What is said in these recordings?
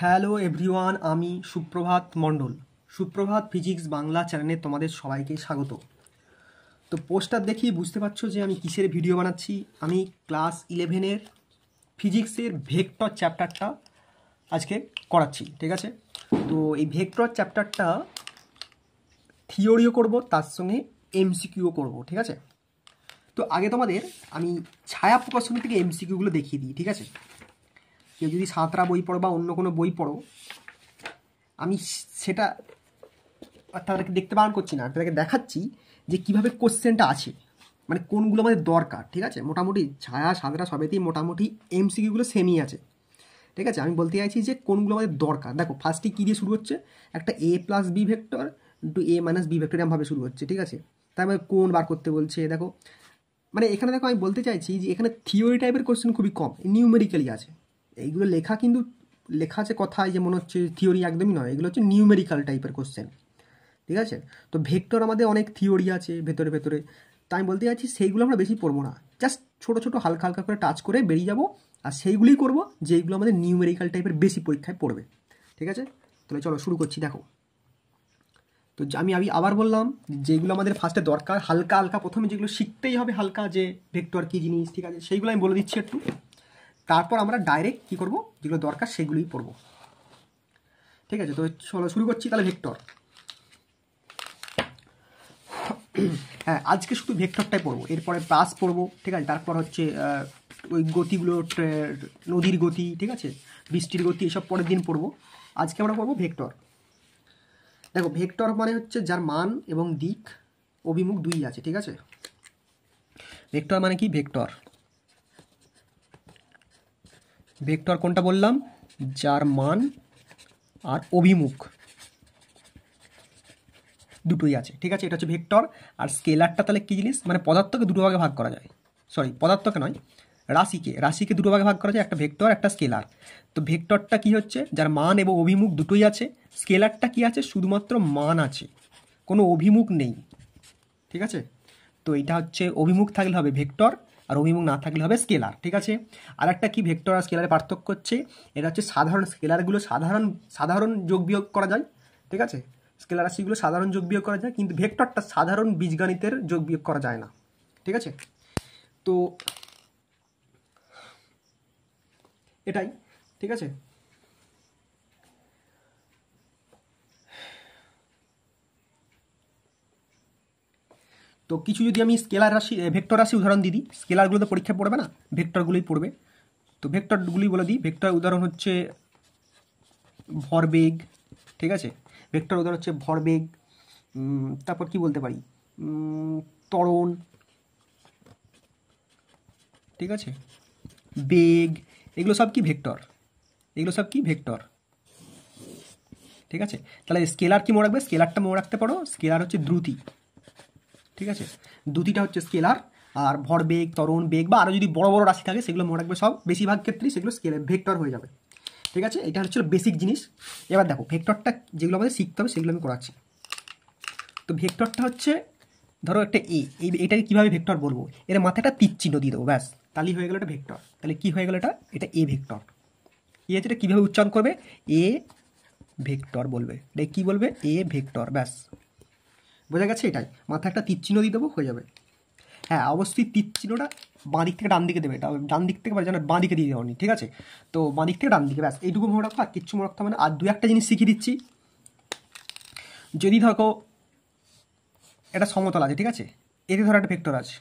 Hello everyone, আমি সুপ্রভাত মণ্ডল। সুপ্রভাত ফিজিক্স বাংলা চ্যানেলে তোমাদের সবাইকে স্বাগত। তো পোস্টার দেখেই বুঝতে পারছো যে আমি কিসের ভিডিও বানাচ্ছি। আমি ক্লাস 11-এর ফিজিক্সের ভেক্টর চ্যাপ্টারটা আজকে করাচ্ছি, ঠিক আছে। তো এই ভেক্টর চ্যাপ্টারটা থিওরিও করব, তার সঙ্গে এমসিকিউও করব, ঠিক আছে। তো আগে তোমাদের আমি ছায়া প্রকাশনী থেকে এমসিকিউগুলো দেখিয়ে দিই, ঠিক আছে। কেউ যদি সাঁতরা বই পড়ো বা অন্য কোনো বই পড়ো, আমি সেটা তাদেরকে দেখতে বারণ করছি না, তাদেরকে দেখাচ্ছি যে কীভাবে কোশ্চেনটা আছে, মানে কোনগুলো আমাদের দরকার, ঠিক আছে। মোটামুটি ছায়া সাঁতরা সবেতেই মোটামুটি এমসিকিউগুলো সেমই আছে, ঠিক আছে। আমি বলতে চাইছি যে কোনগুলো আমাদের দরকার। দেখো ফার্স্টে কী দিয়ে শুরু হচ্ছে, একটা a plus B vector into a minus B vector এরকমভাবে শুরু হচ্ছে, ঠিক আছে। তারপরে কোন বার করতে বলছে। দেখো মানে এখানে দেখো আমি বলতে চাইছি যে এখানে থিওরি টাইপের কোশ্চেন খুবই কম, নিউমেরিক্যালি আছে। এইগুলো লেখা কিন্তু লেখা আছে কথায়, যে মনে হচ্ছে থিওরি একদমই নয়, এগুলো হচ্ছে নিউমেরিক্যাল টাইপের কোশ্চেন, ঠিক আছে। তো ভেক্টর আমাদের অনেক থিওরি আছে ভেতরে ভেতরে, তাই আমি বলতে চাইছি সেইগুলো আমরা বেশি পড়বো না, জাস্ট ছোটো ছোটো হালকা হালকা করে টাচ করে বেরিয়ে যাবো, আর সেইগুলোই করবো যেইগুলো আমাদের নিউমেরিক্যাল টাইপের বেশি পরীক্ষায় পড়বে, ঠিক আছে। তাহলে চলো শুরু করছি। দেখো তো আমি আবার বললাম যেগুলো আমাদের ফার্স্টে দরকার, হালকা হালকা প্রথমে যেগুলো শিখতেই হবে হালকা, যে ভেক্টর কী জিনিস, ঠিক আছে, সেইগুলো আমি বলে দিচ্ছি একটু। তারপর আমরা ডাইরেক্ট কী করবো, যেগুলো দরকার সেগুলোই পড়বো, ঠিক আছে। তো চলো শুরু করছি তাহলে। ভেক্টর, হ্যাঁ আজকে শুধু ভেক্টরটাই পড়বো, এরপরে প্লাস পড়বো, ঠিক আছে। তারপর হচ্ছে ওই গতিগুলো, নদীর গতি, ঠিক আছে, বৃষ্টির গতি, এসব পরের দিন পড়বো। আজকে আমরা পড়বো ভেক্টর। দেখো ভেক্টর মানে হচ্ছে যার মান এবং দিক অভিমুখ দুই আছে, ঠিক আছে। ভেক্টর মানে কি, ভেক্টর ভেক্টর কোনটা বললাম, যার মান আর অভিমুখ দুটোই আছে, ঠিক আছে। এটা হচ্ছে ভেক্টর। আর স্কেলারটা তাহলে কী জিনিস, মানে পদার্থকে দুটো ভাগে ভাগ করা যায়, সরি পদার্থকে নয়, রাশিকে দুটো ভাগে ভাগ করা যায়, একটা ভেক্টর একটা স্কেলার। তো ভেক্টরটা কি হচ্ছে, যার মান এবং অভিমুখ দুটোই আছে। স্কেলারটা কি আছে, শুধুমাত্র মান আছে, কোনো অভিমুখ নেই, ঠিক আছে। তো এটা হচ্ছে অভিমুখ থাকলে হবে ভেক্টর, আর অভিমুখ না থাকলে হবে স্কেলার, ঠিক আছে। আর একটা কি ভেক্টর আর স্কেলারের পার্থক্য হচ্ছে, এটা হচ্ছে সাধারণ, স্কেলারগুলো সাধারণ যোগ বিয়োগ করা যায়, ঠিক আছে। স্কেলার রাশিগুলো সাধারণ যোগ বিয়োগ করা যায়, কিন্তু ভেক্টরটা সাধারণ বীজগণিতের যোগ বিয়োগ করা যায় না, ঠিক আছে। তো এটাই, ঠিক আছে। তো কিছু যদি আমি স্কেলার রাশি ভেক্টর রাশি উদাহরণ দিই, স্কেলারগুলো তো পরীক্ষা পড়বে না, ভেক্টরগুলোই পড়বে। তো ভেক্টরগুলি বলে দিই। ভেক্টর উদাহরণ হচ্ছে ভরবেগ, ঠিক আছে। ভেক্টর উদাহরণ হচ্ছে ভরবেগ, তারপর কি বলতে পারি, ত্বরণ, ঠিক আছে, বেগ, এগুলো সব কি ভেক্টর, ঠিক আছে। তাহলে স্কেলার কি মনে রাখবে, স্কেলারটা মনে রাখতে পারো, স্কেলার হচ্ছে দ্রুতি, ঠিক আছে। দ্রুতিটা হচ্ছে স্কেলার। আর ভরবেগ, ত্বরণ, বেগ বা আরও যদি বড় বড় রাশি থাকে সেগুলো মনে রাখবে, সব বেশিরভাগ ক্ষেত্রেই সেগুলো স্কেলার ভেক্টর হয়ে যাবে, ঠিক আছে। এটা হচ্ছে বেসিক জিনিস। এবার দেখো ভেক্টরটা যেগুলো আমাদের শিখতে হবে সেগুলো আমি করাচ্ছি। তো ভেক্টরটা হচ্ছে, ধরো একটা এটাকে কীভাবে ভেক্টর বলবো, এর মাথায় একটা তীর চিহ্ন দিয়ে দেবো, ব্যাস তাহলেই হয়ে গেল এটা ভেক্টর। তাহলে কী হয়ে গেল, এটা এ ভেক্টর। কি আছে, এটা কীভাবে উচ্চারণ করবে, এ ভেক্টর বলবে, এটা কী বলবে, এ ভেক্টর, ব্যাস বোঝা গেছে। এটাই, মাথায় একটা তীর চিহ্ন দিয়ে দেবো, হয়ে যাবে। হ্যাঁ অবশ্যই তীর চিহ্নটা বাঁ দিক থেকে ডান দিকে দেবে, এটা ডান দিক থেকে যেন বাঁ দিকে দিয়ে দেওয়া, ঠিক আছে। তো বাঁ দিক থেকে ডান দিকে, ব্যাস এইটুকু মনে রাখো, আর কিচ্ছু মনে রাখতে হবে না। আর দু একটা জিনিস শিখিয়ে দিচ্ছি। যদি ধরো এটা সমতল আছে, ঠিক আছে, এতে ধরো একটা ভেক্টর আছে,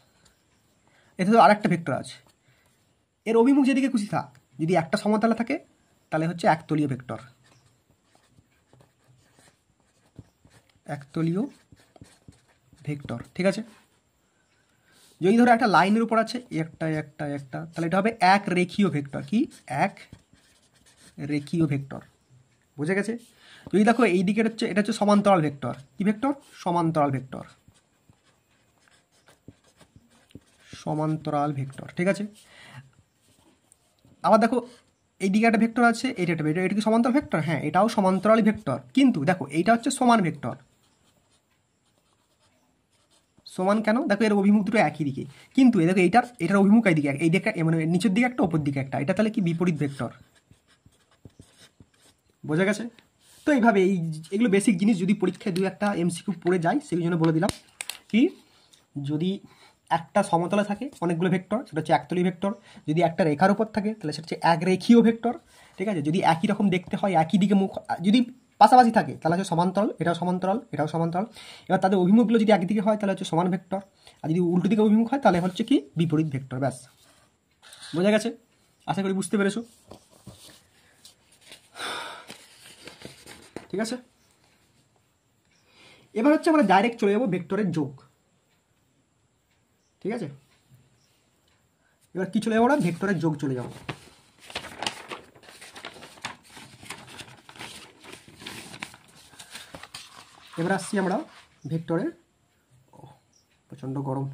এতে ধরো আর একটা ভেক্টর আছে, এর অভিমুখ যেদিকে খুশি থাক, যদি একটা সমতলে থাকে তাহলে হচ্ছে একতলীয় ভেক্টর, ঠিক আছে। যদি ধরো একটা লাইনের উপর আছে একটা, তাহলে এটা হবে এক রেখীয় ভেক্টর। কি, এক রেখীয় ভেক্টর, বুঝে গেছে। যদি দেখো এই দিকের হচ্ছে, এটা হচ্ছে সমান্তরাল ভেক্টর। কি ভেক্টর, সমান্তরাল ভেক্টর, ঠিক আছে। আবার দেখো এই দিকে একটা ভেক্টর আছে, এটা একটা ভেক্টর, এটা কি সমান্তরাল ভেক্টর, হ্যাঁ এটাও সমান্তরাল ভেক্টর, কিন্তু দেখো এইটা হচ্ছে সমান ভেক্টর। সমান কেন, দেখো এর অভিমুখ দুটো একই দিকে, কিন্তু দেখো এটার অভিমুখ এই দিকে মানে নিচের দিকে একটা, ওপর দিকে একটা, এটা তাহলে কি বিপরীত ভেক্টর, বোঝা গেছে? তো এইভাবে এগুলো বেসিক জিনিস, যদি পরীক্ষায় 2-1টা এমসিকিউ পড়ে যায় সেই জন্য বলে দিলাম। কি যদি একটা সমতলে থাকে অনেকগুলো ভেক্টর, সেটা হচ্ছে একতলী ভেক্টর। যদি একটা রেখার উপর থাকে তাহলে সেটা হচ্ছে একরেখীয় ভেক্টর। ঠিক আছে? যদি একই রকম দেখতে হয়, একই দিকে মুখ, যদি পাশাপাশি থাকে তাহলে হচ্ছে সমান্তরাল, এটাও সমান্তরাল, এটাও সমান্তরাল। এবার তাদের অভিমুখগুলো যদি একদিকে হয় তাহলে হচ্ছে সমান ভেক্টর, আর যদি উল্টো দিকে অভিমুখ হয় তাহলে হচ্ছে কি বিপরীত ভেক্টর। ব্যাস, বোঝা গেছে? আশা করি বুঝতে পেরেছো। ঠিক আছে, এবার হচ্ছে আমরা ডাইরেক্ট চলে যাবো ভেক্টরের যোগ। ঠিক আছে, এবার কি চলে যাবো, আমরা ভেক্টরের যোগ চলে যাবো। এবার আসছি আমরা ভেক্টরের, প্রচণ্ড গরম।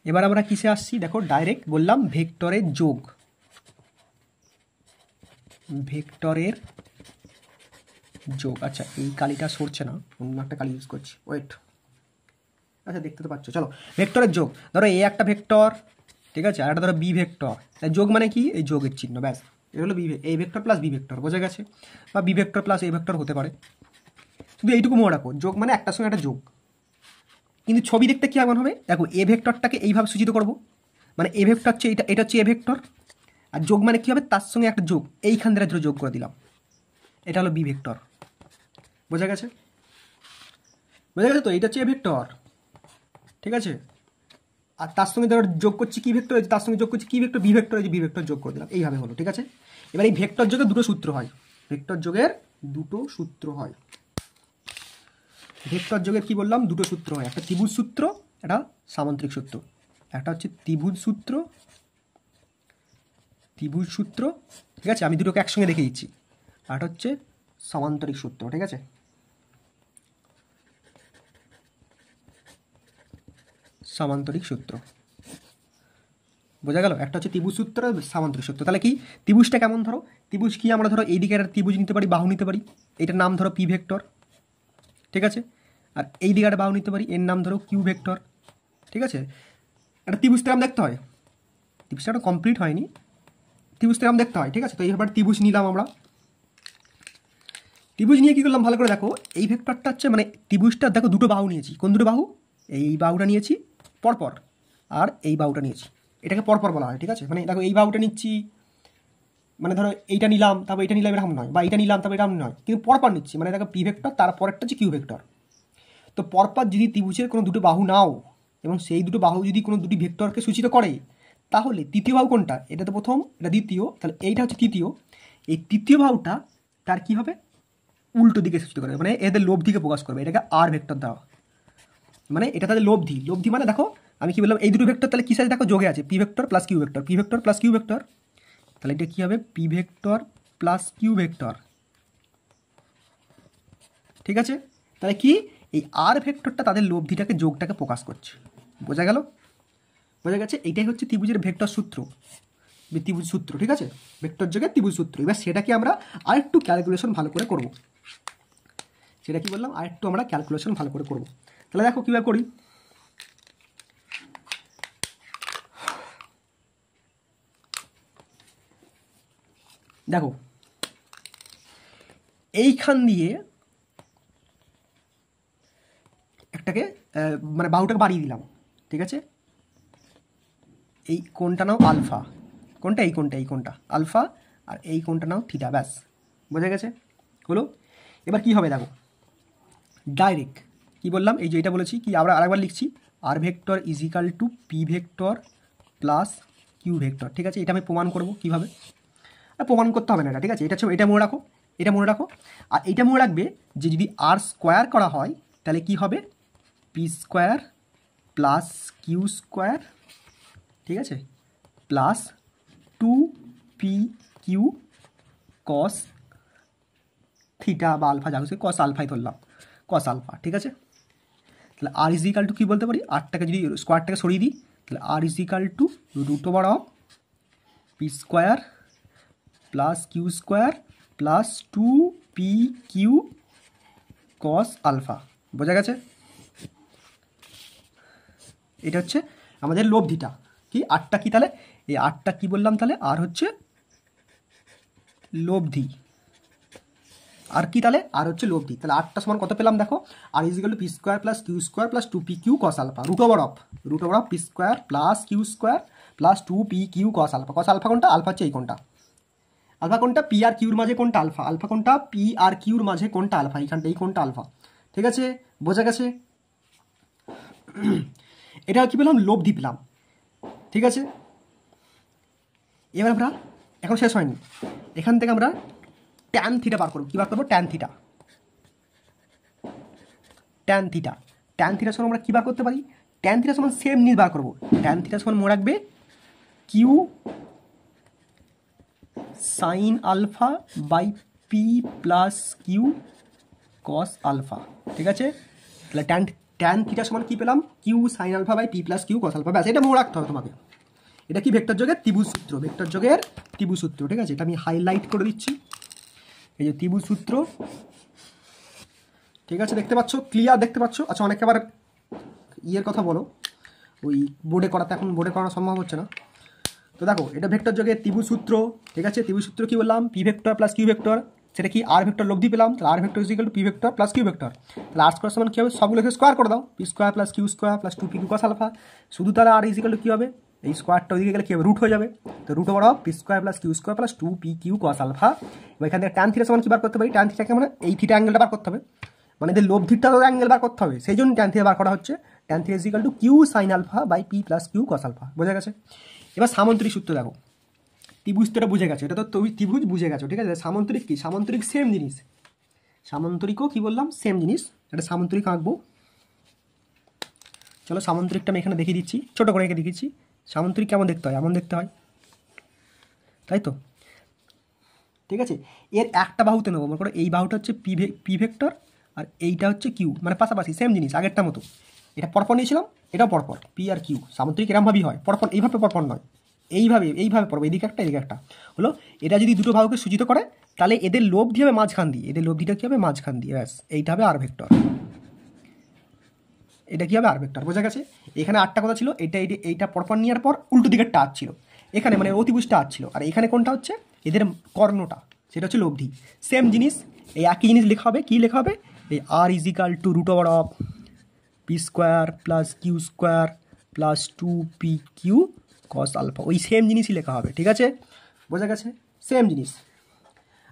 এবার আমরা কিসে আসছি দেখো, ডাইরেক্ট বললাম ভেক্টরের যোগ। ভেক্টরের যোগ। আচ্ছা, এই কালিটা সরছে না, অন্য একটা কালি ইউজ করছি, ওয়েট। আচ্ছা, দেখতে তো পাচ্ছ। চলো, ভেক্টরের যোগ। ধরো এ একটা ভেক্টর, ঠিক আছে, আর একটা ধরো বি ভেক্টর। তাই যোগ মানে কি, এই যোগের চিহ্ন, ব্যাস। এটা হলো A vector plus B vector, বোঝা গেছে? বা B vector plus A vector হতে পারে। শুধু এইটুকু মনে রাখো, যোগ মানে একটার সঙ্গে একটা যোগ। কিন্তু ছবি দেখতে কি এমন হবে, দেখো এ ভেক্টরটাকে এইভাবে সূচিত করব, মানে এ ভেক্টর হচ্ছে এটা হচ্ছে এ ভেক্টর, আর যোগ মানে কি হবে, তার সঙ্গে একটা যোগ, এইখান থেকে ধরো যোগ করে দিলাম, এটা হলো বি ভেক্টর। বোঝা গেছে? বোঝা গেছে তো? এটা হচ্ছে এ ভেক্টর, ঠিক আছে, আর তার সঙ্গে ধরো যোগ করছি কি ভেক্টর, তার সঙ্গে যোগ করছি কি vector, B vector, B vector যোগ করে দিলাম, এইভাবে হলো। ঠিক আছে, এবার এই ভেক্টর যোগের দুটো সূত্র হয়, ভেক্টর যোগের দুটো সূত্র হয়। ভেক্টর যোগের কি বললাম, দুটো সূত্র হয়, একটা ত্রিভুজ সূত্র, একটা সামান্তরিক সূত্র। একটা হচ্ছে ত্রিভুজ সূত্র, ত্রিভুজ সূত্র, ঠিক আছে, আমি দুটোকে একসঙ্গে দেখে দিচ্ছি। আর হচ্ছে সামান্তরিক সূত্র, ঠিক আছে। সামান্তরিক সূত্র, বোঝা গেল? একটা হচ্ছে ত্রিভুজ সূত্র, সামান্তরিক সূত্র। তাহলে কি, ত্রিভুজটা কেমন, ধরো ত্রিভুজ কি, আমরা ধরো এইদিকে একটা ত্রিভুজ নিতে পারি, বাহু নিতে পারি, এটার নাম ধরো পি ভেক্টর, ঠিক আছে, আর এই দিকে একটা বাহু নিতে পারি, এর নাম ধরো কিউ ভেক্টর, ঠিক আছে। একটা ত্রিভুজটা নাম দেখতে হয়, ত্রিভুজটা একটা কমপ্লিট হয়নি, ত্রিভুজটা নাম দেখতে হয়, ঠিক আছে। তো এইভাবে ত্রিভুজ নিলাম আমরা, ত্রিভুজ নিয়ে কী করলাম ভালো করে দেখো, এই ভেক্টরটা হচ্ছে মানে ত্রিভুজটা দেখো দুটো বাহু নিয়েছি, কোন দুটো বাহু, এই বাহুটা নিয়েছি পরপর, আর এই বাহুটা নিয়েছি, এটাকে পরপর বলা হয়, ঠিক আছে। মানে দেখো এই বাহুটা নিচ্ছি, মানে ধরো এইটা নিলাম তারপর এইটা নিলাম, এরকম নয়, বা এইটা নিলাম তারপর এরকম নয়, কিন্তু পরপর নিচ্ছি, মানে দেখো পি ভেক্টর, তারপরেরটা হচ্ছে কিউ ভেক্টর। তো পরপর যদি ত্রিভুজের কোনো দুটো বাহু নাও এবং সেই দুটো বাহু যদি কোনো দুটি ভেক্টরকে সূচিত করে, তাহলে তৃতীয় বাহু কোনটা, এটা তো প্রথম, এটা দ্বিতীয়, তাহলে এইটা হচ্ছে তৃতীয়, এই তৃতীয় বাহুটা তার কি হবে, উল্টো দিকে সূচিত করবে, মানে এদের লব্ধিকে প্রকাশ করবে, এটাকে আর ভেক্টর দেওয়া, মানে এটা তাদের লব্ধি। লব্ধি মানে দেখো আমি কি বললাম, এই দুটো ভেক্টর তাহলে কি সাথে দেখো যোগে আছে, P vector plus Q vector, P vector plus Q vector, তাহলে এটা কি হবে, P vector plus Q vector, ঠিক আছে। তাহলে কি, এই আর ভেক্টরটা তাদের লব্ধিটাকে, যোগটাকে প্রকাশ করছে। বোঝা গেল? বোঝা গেছে? এইটাই হচ্ছে ত্রিভুজের ভেক্টর সূত্র, ত্রিভুজ সূত্র, ঠিক আছে, ভেক্টর যোগের ত্রিভুজ সূত্র। এবার সেটাকে আমরা আরেকটু ক্যালকুলেশন ভালো করে করব, সেটা কি বললাম, আরেকটু আমরা ক্যালকুলেশন ভালো করে করব। তাহলে দেখো কীভাবে করি, দেখো এইখান দিয়ে একটাকে মানে বাহুটাকে বাড়িয়ে দিলাম, ঠিক আছে, এই কোণটা নাও আলফা, কোনটা, এই কোণটা, এই কোণটা আলফা, আর এই কোণটা নাও থিটা, ব্যাস। বোঝা গেছে? হলো? এবার কি হবে দেখো, ডাইরেক্ট কি বললাম, এই যে এটা বলেছি কি, আমরা আরেকবার লিখছি, R vector is equal to P vector plus Q vector, ঠিক আছে। এটা আমি প্রমাণ করব কীভাবে, প্রমাণ করতে হবে না এটা, ঠিক আছে, এটা হচ্ছে, এটা মনে রাখো, এটা মনে রাখো। আর এটা মনে রাখবে যে যদি আর স্কোয়ার করা হয় তাহলে কি হবে, P square plus Q square, ঠিক আছে, প্লাস 2pq কস থিটা বা আলফা, যা হচ্ছে কস আলফাই ধরলাম, কস আলফা, ঠিক আছে। তাহলে আর ইজ ইকাল টু কী বলতে পারি, আরটাকে যদি স্কোয়ারটাকে সরিয়ে দিই, তাহলে R is equal to root over of P square plus Q square plus 2pq cos alpha. বোঝা গেছে? এটা হচ্ছে আমাদের লব্ধিটা, কি 8টা কি তাহলে এই 8টা কি বললাম তাহলে আর হচ্ছে লব্ধি, আর কি তাহলে আর হচ্ছে লব্ধি। তাহলে 8টা সমান কত পেলাম দেখো, R is equal to P square plus Q square plus 2pq cos alpha root over of P square plus Q square plus 2pq cos alpha. cos alpha কোনটা, আলফা হচ্ছে এই কোনটা, আলফা কোনটা পি আর কিউর মাঝে কোনটা alpha, alpha কোনটা P R কিউর মাঝে কোনটা আলফা, এইখানটা এই কোনটা আলফা। ঠিক আছে, বোঝা গেছে। এটা কি পেলাম, লব্ধি পেলাম। ঠিক আছে, এবার আমরা এখন শেষ হয়নি, এখান থেকে আমরা ট্যান থিটা বার করবো। কী বার করবো, tan theta. Tan theta, tan theta সমান আমরা কী বার করতে পারি, ট্যান থিটা সমান সেম জিনিস বার করবো। ট্যান থিটা সমান মনে রাখবে Q sine alpha by P plus Q cos alpha. ঠিক আছে, তাহলে ট্যান থিটা সমান কী পেলাম, Q sine alpha by P plus Q cos alpha. ব্যাস, এটা মনে রাখতে হবে তোমাকে। এটা কি ভেক্টর যোগের ত্রিভুজ সূত্র, ভেক্টর যোগের ত্রিভুজ সূত্র। ঠিক আছে, এটা আমি হাইলাইট করে দিচ্ছি, এই যে ত্রিভুজ সূত্র। ঠিক আছে, দেখতে পাচ্ছ, ক্লিয়ার দেখতে পাচ্ছ। আচ্ছা, অনেকে আবার ইয়ের কথা বলো, ওই বোর্ডে করাতে এখন বোর্ডে করানো সম্ভব হচ্ছে না। তো দেখো, এটা ভেক্টর যোগের ত্রিভুজ সূত্র। ঠিক আছে, ত্রিভুজ সূত্র কি বললাম, P vector plus Q vector. সেটা কি আর ভেক্টর লব্ধি পেলাম, তাহলে R vector is equal to P vector plus Q vector. তাহলে আর স্কোয়ার সমান কী হবে, সবগুলোকে স্কোয়ার করে দাও, P square plus Q square plus 2pq cos alpha. শুধু তাহলে আর ইজ ইকুয়াল টু কী হবে, এই স্কোয়ারটা ওইদিকে গেলে কী হবে, রুট হয়ে যাবে। তো root over of P square plus Q square plus 2pq cos alpha. এখান থেকে ট্যান থিটা সমান কী বার করতে পারি, ট্যান থিটাকে মানে এই থিটা অ্যাঙ্গেলটা বার করতে হবে, মানে এদের লব্ধিটা অ্যাঙ্গেল বার করতে হবে, সেই জন্য ট্যান থিটা বার করা হচ্ছে। Tan theta is equal to Q sine alpha by P plus Q cos alpha. বোঝা গেছে। এবার সামান্তরিক সূত্র দেখো, ত্রিভুজটা বুঝে গেছো, এটা তো ত্রিভুজ বুঝে গেছো। ঠিক আছে, সামান্তরিক কি, সামান্তরিক সেম জিনিস, সামান্তরিকও কি বললাম সেম জিনিস। এটা সামান্তরিক আঁকবো, চলো সামান্তরিকটা আমি এখানে দেখিয়ে দিচ্ছি, ছোটো করে এঁকে দেখিয়েছি। সামান্তরিক কেমন দেখতে হয়, এমন দেখতে হয়, তাই তো। ঠিক আছে, এর একটা বাহুতে নেবো, মনে করো এই বাহুটা হচ্ছে পি ভেক্টর আর এইটা হচ্ছে কিউ, মানে পাশাপাশি সেম জিনিস আগেরটা মতো। এটা পরপর নিয়েছিলাম, এটাও পরপর, পি আর কিউ। সামান্তরিক এরমভাবেই হয়, পরপর, এইভাবে পরপর নয়, এইভাবে পড়বো, এদিকে একটা এদিকে একটা হলো। এটা যদি দুটো বাহুকে সূচিত করে, তাহলে এদের লব্ধি হবে মাঝখান দিয়ে, এদের লব্ধিটা কী হবে মাঝখান দিয়ে, ব্যাস এইটা হবে আর ভেক্টর, এটা কী হবে আর ভেক্টর। বোঝা গেছে। এখানে 8টা কথা ছিল, এইটা পরপর নেওয়ার পর উল্টো দিকের টাচ ছিল, এখানে মানে অতিভুজটা আট ছিল, আর এখানে কোনটা হচ্ছে এদের কর্ণটা, সেটা হচ্ছে লব্ধি। সেম জিনিস, এই একই জিনিস লেখা হবে, কী লেখা হবে, এই R is equal to root over of P square plus Q square plus 2pq cos alpha, ওই সেম জিনিসই লেখা হবে। ঠিক আছে, বোঝা গেছে, সেম জিনিস।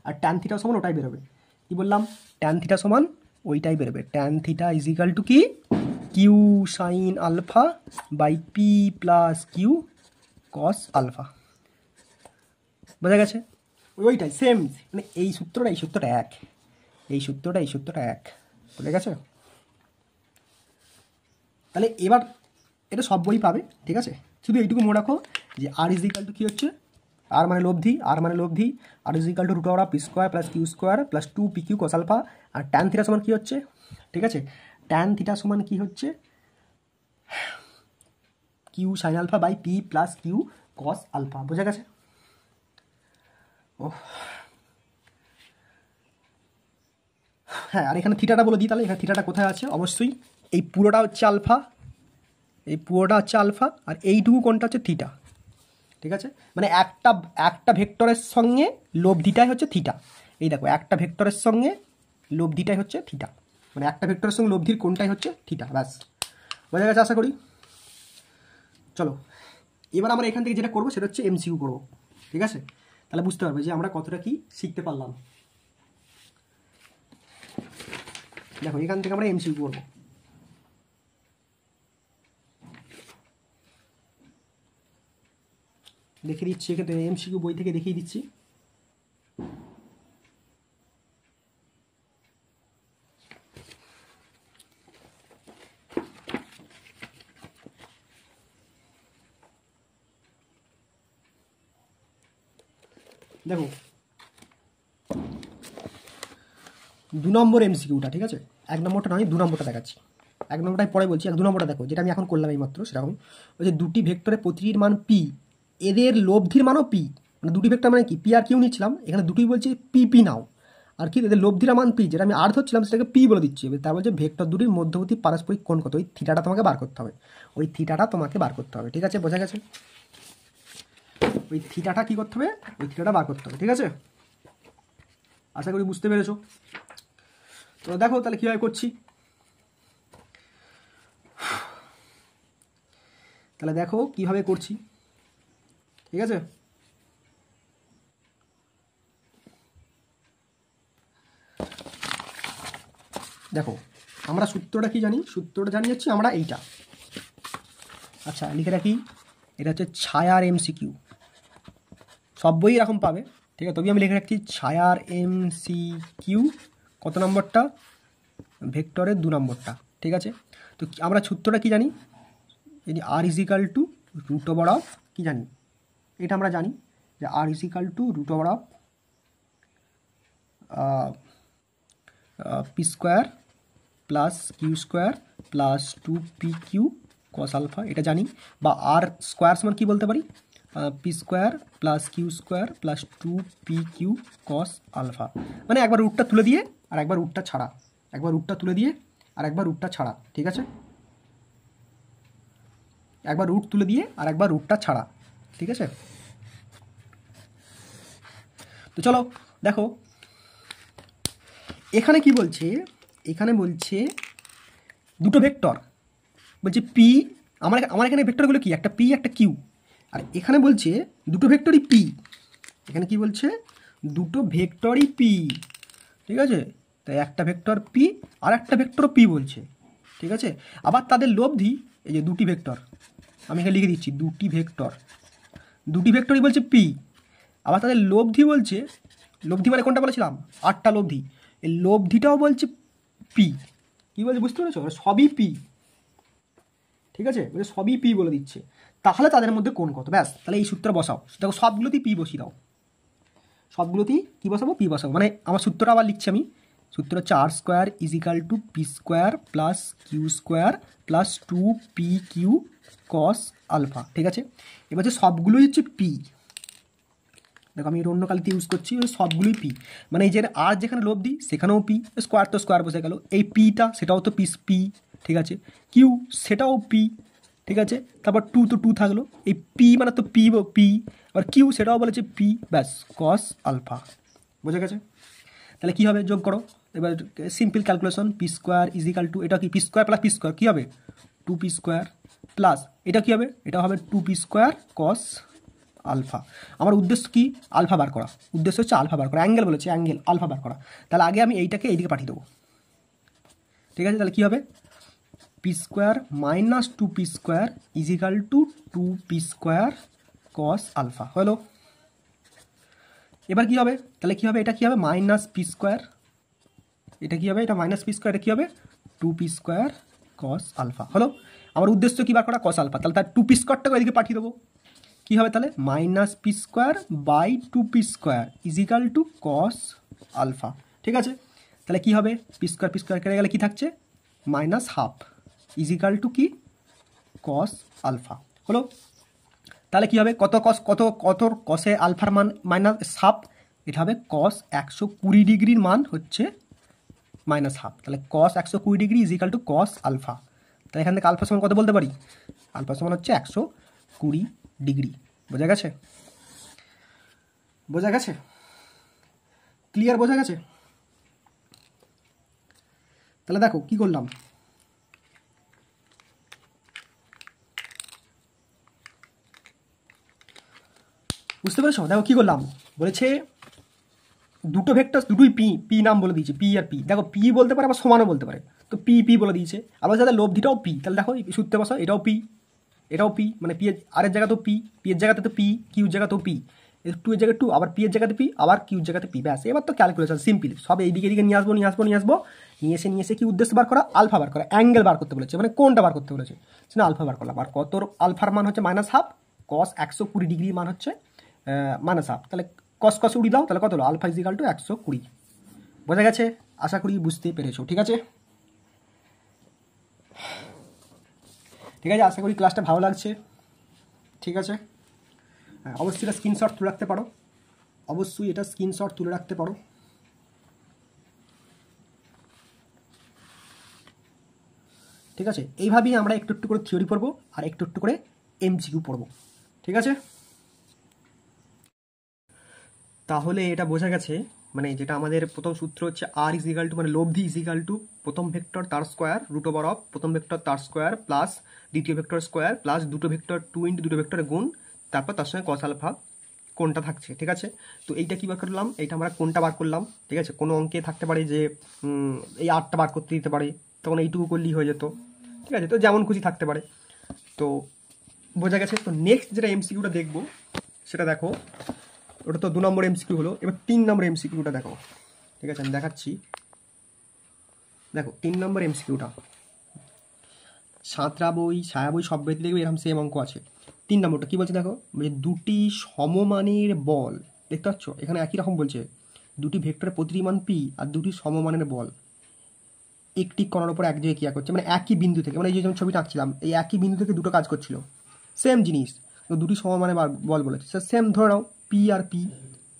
আর ট্যান থিটা সমান ওটাই বেরোবে, কী বললাম, ট্যান থিটা সমান ওইটাই বেরোবে। Tan theta is equal to কি, Q sine alpha by P plus Q cos alpha. বোঝা গেছে, ওইটাই সেম, মানে এই সূত্রটা এক, এই সূত্রটা এক। বোঝা গেছে। তাহলে এবার এটা সব বই পাবে। ঠিক আছে, শুধু এইটুকু মনে রাখো যে আর ইজ ইকাল টু কী হচ্ছে, আর মানে লব্ধি, R is equal to root over P square plus Q square plus 2pq cos alpha. R tan theta সমান কী হচ্ছে, ঠিক আছে, ট্যান থিটা সমান কী হচ্ছে, Q sine alpha by P plus Q cos alpha. বোঝা গেছে। ও হ্যাঁ, আর এখানে থিটাটা বলে দিই, তাহলে এখানে থিটাটা কোথায় আছে, অবশ্যই এই পুরোটা হচ্ছে আলফা, আর এইটুকু কোনটা হচ্ছে থিটা। ঠিক আছে, মানে একটা ভেক্টরের সঙ্গে লব্ধিটাই হচ্ছে থিটা। এই দেখো, একটা ভেক্টরের সঙ্গে লব্ধিটাই হচ্ছে থিটা, মানে একটা ভেক্টরের সঙ্গে লব্ধির কোনটাই হচ্ছে থিটা। ব্যাস, বোঝা গেছে আশা করি। চলো এবার আমরা এখান থেকে যেটা করবো সেটা হচ্ছে এমসিকিউ করবো। ঠিক আছে, তাহলে বুঝতে পারবে যে আমরা কতটা কি শিখতে পারলাম। দেখো, এখান থেকে আমরা এমসিকিউ করবো। দেখিয়ে দিচ্ছি, এখানে এমসিকিউ বই থেকে দেখিয়ে দিচ্ছি। দেখো 2 নম্বর এমসিকিউটা, ঠিক আছে, 1 নম্বরটা নয়, 2 নম্বরটা দেখাচ্ছি। 1 নম্বরটাই পরে বলছি, 2 নম্বরটা দেখো, যেটা আমি এখন করলাম এই মাত্র, সেরকম ওই যে দুটি ভেক্টরে প্রতিটির মান পি, এদের লব্ধির মানও পি, মানে দুটি ভেক্টর মানে কি, পি আর কিউ নিচ্ছিলাম, এখানে দুটোই বলছে পি নাও, আর কি এদের লব্ধির মান পি, যেটা আমি আর ধরছিলাম সেটাকে পি বলে দিচ্ছি। তার বলছে ভেক্টর দুটির মধ্যবর্তী পারস্পরিক কোণ কত, ওই থিটাটা তোমাকে বার করতে হবে, ওই থিটাটা তোমাকে বার করতে হবে। ঠিক আছে, বোঝা গেছে? ওই থিটাটা কি করতে হবে, ওই থিটাটা বার করতে হবে। ঠিক আছে, আশা করি বুঝতে পেরেছো। তো দেখো তাহলে কীভাবে করছি, তাহলে দেখো কীভাবে করছি। ঠিক আছে, দেখো আমরা সূত্রটা কি জানি, সূত্রটা জানি হচ্ছে আমরা এইটা, আচ্ছা লিখে রাখি, এটা হচ্ছে ছায়ার এমসিকিউ, সব বই এরকম পাবে। ঠিক আছে, তবে আমি লিখে রাখছি ছায়ার এমসিকিউ কত নম্বরটা, ভেক্টরের 2 নম্বরটা। ঠিক আছে, তো আমরা সূত্রটা কি জানি, যদি R is equal to root over of কী জানি, এটা আমরা জানি যে R is equal to root over of P square plus Q square plus 2p Q cos alpha, এটা জানি। বা আর স্কোয়ার সমান কী বলতে পারি, P square plus Q square plus 2p Q cos alpha, মানে একবার রুটটা তুলে দিয়ে আর একবার রুটটা ছাড়া, একবার রুটটা তুলে দিয়ে আর একবার রুটটা ছাড়া। ঠিক আছে, একবার রুট তুলে দিয়ে আর একবার রুটটা ছাড়া। ঠিক আছে, তো চলো দেখো এখানে কি বলছে, এখানে বলছে দুটো ভেক্টর, বলছে পি, আমার এখানে ভেক্টরগুলো কি, একটা পি একটা কিউ, আর এখানে বলছে দুটো ভেক্টরই পি, এখানে কি বলছে দুটো ভেক্টরই পি। ঠিক আছে, তাই একটা ভেক্টর পি আর একটা ভেক্টর পি বলছে। ঠিক আছে, আবার তাদের লব্ধি, এই যে দুটি ভেক্টর, আমি এখানে লিখে দিচ্ছি দুটি ভেক্টরই বলছে পি, আবার তাদের লব্ধি বলছে, লব্ধি মানে কোনটা বলেছিলাম, 8টা লব্ধি, এই লব্ধিটাও বলছে পি। কী বলছে বুঝতে পেরেছো, সবই পি। ঠিক আছে, বলে সবই পি বলে দিচ্ছে, তাহলে তাদের মধ্যে কোন কত, ব্যাস তাহলে এই সূত্র বসাও। দেখো সবগুলোতেই পি বসিয়ে দাও, সবগুলোতেই কী বসাবো, পি বসাবো। মানে আমার সূত্রটা আবার লিখছি আমি, সূত্র হচ্ছে R square is equal to P square plus Q square plus 2p Q cos alpha. ঠিক আছে, এবার হচ্ছে সবগুলোই হচ্ছে পি, দেখো আমি অন্য কালিতে ইউজ করছি, ওই সবগুলোই পি, মানে এই যে আর যেখানে লোভ দিই সেখানেও পি, স্কোয়ার তো স্কোয়ার বসে গেল, এই পিটা সেটাও তো পি। ঠিক আছে, কিউ সেটাও পি। ঠিক আছে, তারপর 2 তো 2 থাকলো, এই পি মানে তো পি, আবার কিউ সেটাও বলেছে পি, ব্যাস কস আলফা। বোঝা গেছে? তাহলে কী হবে, যোগ করো এবার, simple calculation, P square is equal to, এটা কি P square plus P square কী হবে 2p স্কোয়ার প্লাস এটা কী হবে, এটা হবে 2p স্কোয়ার কস আলফা। আমার উদ্দেশ্য কি, আলফা বার করা, উদ্দেশ্য হচ্ছে আলফা বার করা, অ্যাঙ্গেল বলেছে, অ্যাঙ্গেল আলফা বার করা। তাহলে আগে আমি এইটাকে এইদিকে পাঠিয়ে দেবো। ঠিক আছে, তাহলে কী হবে, P square minus 2p square is equal to 2p square cos alpha হলো। এবার কী হবে, তাহলে কী হবে, এটা কী হবে মাইনাস পি স্কোয়ার, এটা কী হবে, এটা মাইনাস পি স্কোয়ার, এটা কী হবে 2p স্কোয়ার কস আলফা হলো। আমার উদ্দেশ্য কী বার করা, কস আলফা, তাহলে তার 2p স্কোয়ারটাকে এদিকে পাঠিয়ে দেবো। কী হবে তাহলে, minus P square by 2p square is equal to cos alpha. ঠিক আছে, তাহলে কী হবে, পি স্কোয়ার কেটে গেলে কী থাকছে, মাইনাস হাফ ইজিক্যাল টু কি কস আলফা হলো। তাহলে কী হবে, কত কসে আলফার মান মাইনাস হাফ, এটা হবে কস 120 ডিগ্রির মান হচ্ছে মাইনাস হাফ, তাহলে cos 120 degree is equal to cos alpha. তাহলে এখান থেকে আলফা সমান কত বলতে পারি, আলফা সমান হচ্ছে 120 ডিগ্রি। বোঝা গেছে? বোঝা গেছে? ক্লিয়ার? বোঝা গেছে? তাহলে দেখো কি করলাম, বুঝতে পেরেছো? দেখো কি করলাম, বলেছে দুটো ভেক্টর দুটোই পি নাম বলে দিয়েছে, পি আর পি। দেখো পি বলতে পারে আবার সমানও বলতে পারে, তো পি বলে দিয়েছে। আবার যাদের লব্ধিটাও পি, তাহলে দেখো সূত্রে বসো, এটাও পি, মানে পি আর এর জায়গাতেও পি এর জায়গাতে তো পি, কিউর জায়গাতেও পি, 2 এর জায়গায় 2, আবার পি এর জায়গাতে পি, আবার কিউর জায়গাতে পি, ব্যাস। এবার তো ক্যালকুলেশন সিম্পল, সব এইদিকে নিয়ে আসবো, নিয়ে এসে কি উদ্দেশ্য বার করা, আলফা বার করা, অ্যাঙ্গেল বার করতে বলেছে, মানে কোনটা বার করতে বলেছে, সেটা আলফা বার করলাম। আর কত আলফার মান হচ্ছে মাইনাস হাফ, কস 120 ডিগ্রি মান হচ্ছে মাইনাস হাফ, তাহলে কস উড়ি দাও, তাহলে কত হলো, আলফা ইজিক্যাল টু 120। বোঝা গেছে? আশা করি বুঝতে পেরেছো। ঠিক আছে, আশা করি ক্লাসটা ভালো লাগছে। ঠিক আছে, অবশ্যই এটা স্ক্রিনশট তুলে রাখতে পারো, ঠিক আছে, এইভাবেই আমরা একটু একটু করে থিওরি পড়বো আর একটু একটু করে এমসিকিউ পড়বো, ঠিক আছে। তাহলে এটা বোঝা গেছে, মানে যেটা আমাদের প্রথম সূত্র হচ্ছে আর ইজ ইকাল টু, মানে লব্ধি ইজ ইকাল টু প্রথম ভেক্টর তার স্কোয়ার রুট ওভার অফ প্রথম ভেক্টর তার স্কোয়ার প্লাস দ্বিতীয় ভেক্টর স্কোয়ার প্লাস দুটো ভেক্টর 2 ইন্টু দুটো ভেক্টরের গুণ, তারপর তার সঙ্গে কস আলফা কোনটা থাকছে, ঠিক আছে। তো এইটা কী বার করলাম, এইটা আমরা কোনটা বার করলাম, ঠিক আছে। কোনো অঙ্কে থাকতে পারে যে এই 8টা বার করতে দিতে পারে, তখন এইটুকু করলেই হয়ে যেত, ঠিক আছে। তো যেমন খুশি থাকতে পারে, তো বোঝা গেছে। তো নেক্সট যেটা এমসিকিউটা দেখবো সেটা দেখো, ওটা তো 2 নম্বর এমসিকিউ হলো, এবার 3 নম্বর এমসিকিউটা দেখো, ঠিক আছে, আমি দেখাচ্ছি। দেখো 3 নম্বর এমসিকিউটা, সাঁতরা বই ছায়া বই সব বইতে দেখবে এরকম সেম অঙ্ক আছে। 3 নম্বরটা কী বলছে দেখো, দুটি সমমানের বল, দেখতে পাচ্ছ এখানে একই রকম বলছে, দুটি ভেক্টরের প্রতিটি মান পি আর দুটি সমমানের বল একটি কণার উপর এক জায়গায় ক্রিয়া করছে, মানে একই বিন্দু থেকে, মানে এই যে যেমন ছবিটা আঁকছিলাম এই একই বিন্দু থেকে দুটো কাজ করছিল, সেম জিনিস, তো দুটি সমমানের বল বলেছে, সেম ধরে নাও পি আর পি,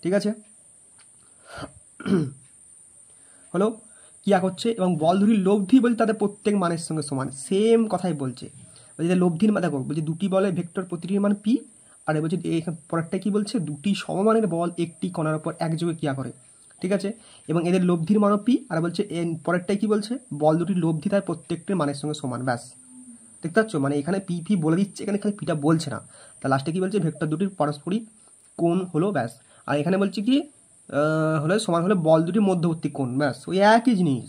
ঠিক আছে। হলো ক্রিয়া করছে এবং বল দুটির লব্ধি বলছে তাদের প্রত্যেক মানের সঙ্গে সমান, সেম কথাই বলছে। বলছে লব্ধির দেখো, বলছে দুটি বলের ভেক্টর প্রতিটির মান পি, আর বলছে এখানে পরেরটা কি বলছে, দুটি সমমানের বল একটি কণার উপর একযোগে ক্রিয়া করে, ঠিক আছে, এবং এদের লব্ধির মানও পি, আর বলছে পরেরটাই কি বলছে, বল দুটির লব্ধি তার প্রত্যেকটির মানের সঙ্গে সমান, ব্যাস। দেখতে পাচ্ছ, মানে এখানে পি পি বলে দিচ্ছে, এখানে খালি পিটা বলছে না, তা লাস্টে কি বলছে, ভেক্টর দুটির পারস্পরিক কোণ হলো, ব্যাস। আর এখানে বলছে কি হলে সমান হলে বল দুটির মধ্যবর্তী কোণ, ব্যাস, ওই একই জিনিস।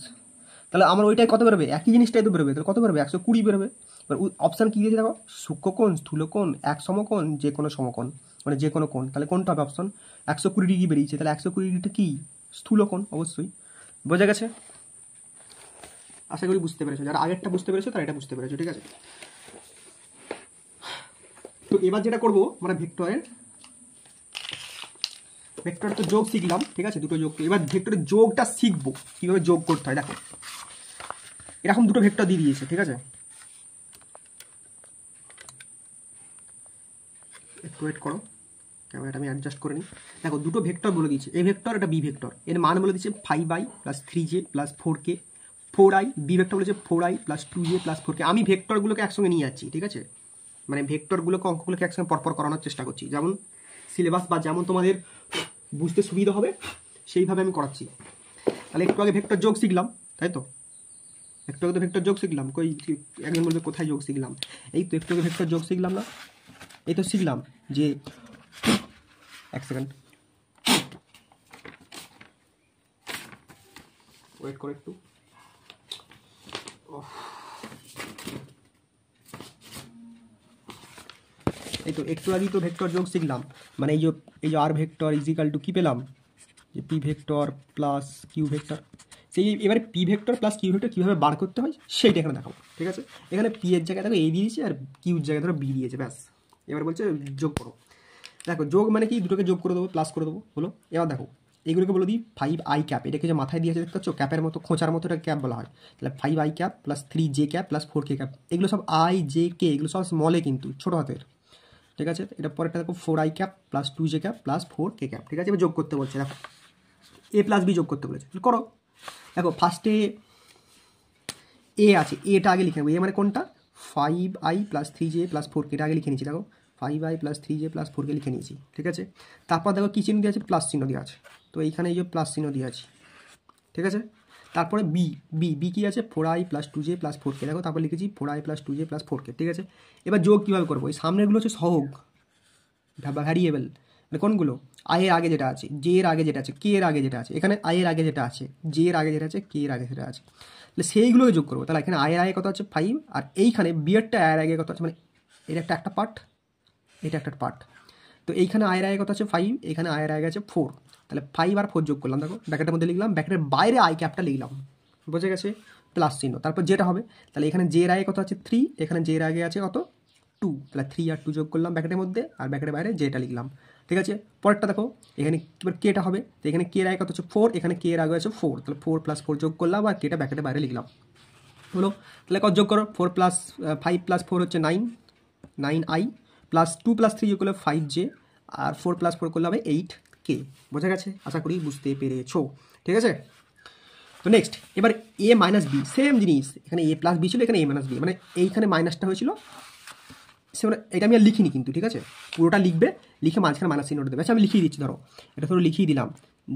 তাহলে আমার ওইটাই কত বেরোবে, একই জিনিসটাই তো বেরোবে, তাহলে কত বেরোবে, 120 বেরোবে। এবার অপশান কী দিয়েছে দেখো, সূক্ষ্মকোণ, স্থূলকোণ, এক সমকোণ, যে কোনো সমকোণ, মানে যে কোনো কোণ, তাহলে কোনটা হবে অপশন, 120 ডিগ্রি বেরিয়েছে, তাহলে 120 ডিগ্রিটা কি, স্থূলকোণ, অবশ্যই। বোঝা গেছে, আশা করি বুঝতে পেরেছো, যারা আগেরটা বুঝতে পেরেছো তারা এটা বুঝতে পেরেছো, ঠিক আছে। তো এবার যেটা করবো আমরা ভেক্টরের তো যোগ শিখলাম, ঠিক আছে, দুটো যোগ, এবার ভেক্টরের যোগটা শিখবো কীভাবে যোগ করতে হয়। দেখো এরকম দুটো ভেক্টর দিয়ে দিয়েছে, ঠিক আছে, একটু ওয়েট করো, ক্যামেরাটা আমি অ্যাডজাস্ট করে নিই। দেখো দুটো ভেক্টর বলে দিয়েছে, এ ভেক্টর এটা বি ভেক্টর, এর মান বলে দিচ্ছে 5i plus 3j plus 4k, 4i, B vector বলেছে 4i plus 2j plus 4k। আমি ভেক্টরগুলোকে একসঙ্গে নিয়ে যাচ্ছি, ঠিক আছে, মানে ভেক্টরগুলোকে অঙ্কগুলোকে একসঙ্গে পরপর করানোর চেষ্টা করছি, যেমন সিলেবাস বা যেমন তোমাদের বুঝতে সুবিধা হবে সেইভাবে আমি করাচ্ছি। তাহলে একটু আগে ভেক্টর যোগ শিখলাম, তাই তো, একটু আগে তো ভেক্টর যোগ শিখলাম, কই একজন বলবে কোথায় যোগ শিখলাম, এই তো একটু আগে ভেক্টর যোগ শিখলাম না, এই তো শিখলাম যে, এক সেকেন্ড ওয়েট করে একটু, এই তো একটু আগেই তো ভেক্টর যোগ শিখলাম, মানে এই যে আর ভেক্টর ইজিক্যাল টু কী পেলাম, যে P vector plus Q vector, সেই এবারে P vector plus Q vector কীভাবে বার করতে হয় সেইটা এখানে দেখাবো, ঠিক আছে। এখানে পি এর জায়গায় দেখো এ দিয়েছে আর কিউর জায়গায় ধরো বি দিয়েছে, ব্যাস। এবার বলছে যোগ করো, দেখো যোগ মানে কি, দুটোকে যোগ করে দেবো, প্লাস করে দেবো, হলো। এবার দেখো এইগুলোকে বলে দিই 5i ক্যাপ, এটাকে যে মাথায় দিয়েছে দেখতে পাচ্ছ, ক্যাপের মতো, খোঁচার মতো, এটা ক্যাপ বলা হয়, তাহলে 5i cap plus 3j cap plus 4k cap, এগুলো সব i j k, এগুলো সব স্মলে কিন্তু ছোটো হাতের, ঠিক আছে। এটা পরেরটা দেখো 4i cap plus 2j cap plus 4k cap, ঠিক আছে। এবার যোগ করতে বলছে, দেখো এ প্লাস বি যোগ করতে বলেছে, করো। দেখো ফার্স্টে এ আছে, এটা আগে লিখে নেবো, এ মানে কোনটা, 5i plus 3j plus 4k, এটা আগে লিখে নিয়েছি, দেখো 5i plus 3j plus 4k লিখে নিয়েছি, ঠিক আছে। তারপর দেখো কী চিহ্ন দিয়ে আছে, প্লাস চিহ্ন দিয়ে আছে, তো এইখানে এই যে প্লাস চিহ্ন দিয়ে আছে, ঠিক আছে। তারপরে বি বি বি কী আছে, 4i plus 2j plus 4k, দেখো তারপর লিখেছি 4i plus 2j plus 4k, ঠিক আছে। এবার যোগ কীভাবে করবো, এই সামনেগুলো হচ্ছে সহগ ভ্যারিয়েবল, মানে কোনগুলো, আই এর আগে যেটা আছে, জে এর আগে যেটা আছে, কে এর আগে যেটা আছে, এখানে আই এর আগে যেটা আছে, জে এর আগে যেটা আছে, কে এর আগে যেটা আছে, তাহলে সেইগুলোকে যোগ করবো। তাহলে এখানে আয়ের আগে কত আছে 5, আর এইখানে বিয়েরটা আয়ের আগে কত আছে, মানে এটা একটা পার্ট, এটা একটা পার্ট, তো এইখানে আয়ের আগে কত আছে 5, এখানে আয়ের আগে আছে 4, তাহলে 5 আর 4 যোগ করলাম, দেখো ব্র্যাকেটের মধ্যে লিখলাম, ব্র্যাকেটের বাইরে আই ক্যাপটা লিখলাম, বোঝা গেছে, প্লাস চিহ্ন, তারপর যেটা হবে, তাহলে এখানে জে এর আগে কত আছে 3, এখানে জে এর আগে আছে কত 2, তাহলে 3 আর 2 যোগ করলাম ব্র্যাকেটের মধ্যে, আর ব্র্যাকেটের বাইরে যেটা লিখলাম, ঠিক আছে। পরেরটা দেখো এখানে এবার কেটা হবে, তো এখানে কে এর আগে কত হচ্ছে 4, এখানে কে এর আগে আছে 4, তাহলে 4 প্লাস 4 যোগ করলাম, আর কেটা ব্র্যাকেটের বাইরে লিখলাম, হলো। তাহলে কত যোগ করো, 4 প্লাস 5 প্লাস 4 হচ্ছে 9i প্লাস 2 প্লাস 3 যোগ করলে 5j, আর 4 প্লাস 4 করলে হবে 8k, বোঝা গেছে, আশা করি বুঝতে পেরেছো, ঠিক আছে। তো নেক্সট এবার এ মাইনাস বি সেম জিনিস, এখানে এ প্লাস বি ছিল, এখানে এ মাইনাস বি, মানে এইখানে মাইনাসটা হয়েছিল, সেখানে এটা আমি আর লিখিনি কিন্তু, ঠিক আছে, পুরোটা লিখবে, লিখে মাঝখানে মাইনাস চিহ্নটা দেবে। আচ্ছা আমি লিখিয়ে দিচ্ছি, ধরো এটা ধরো লিখিয়ে দিলাম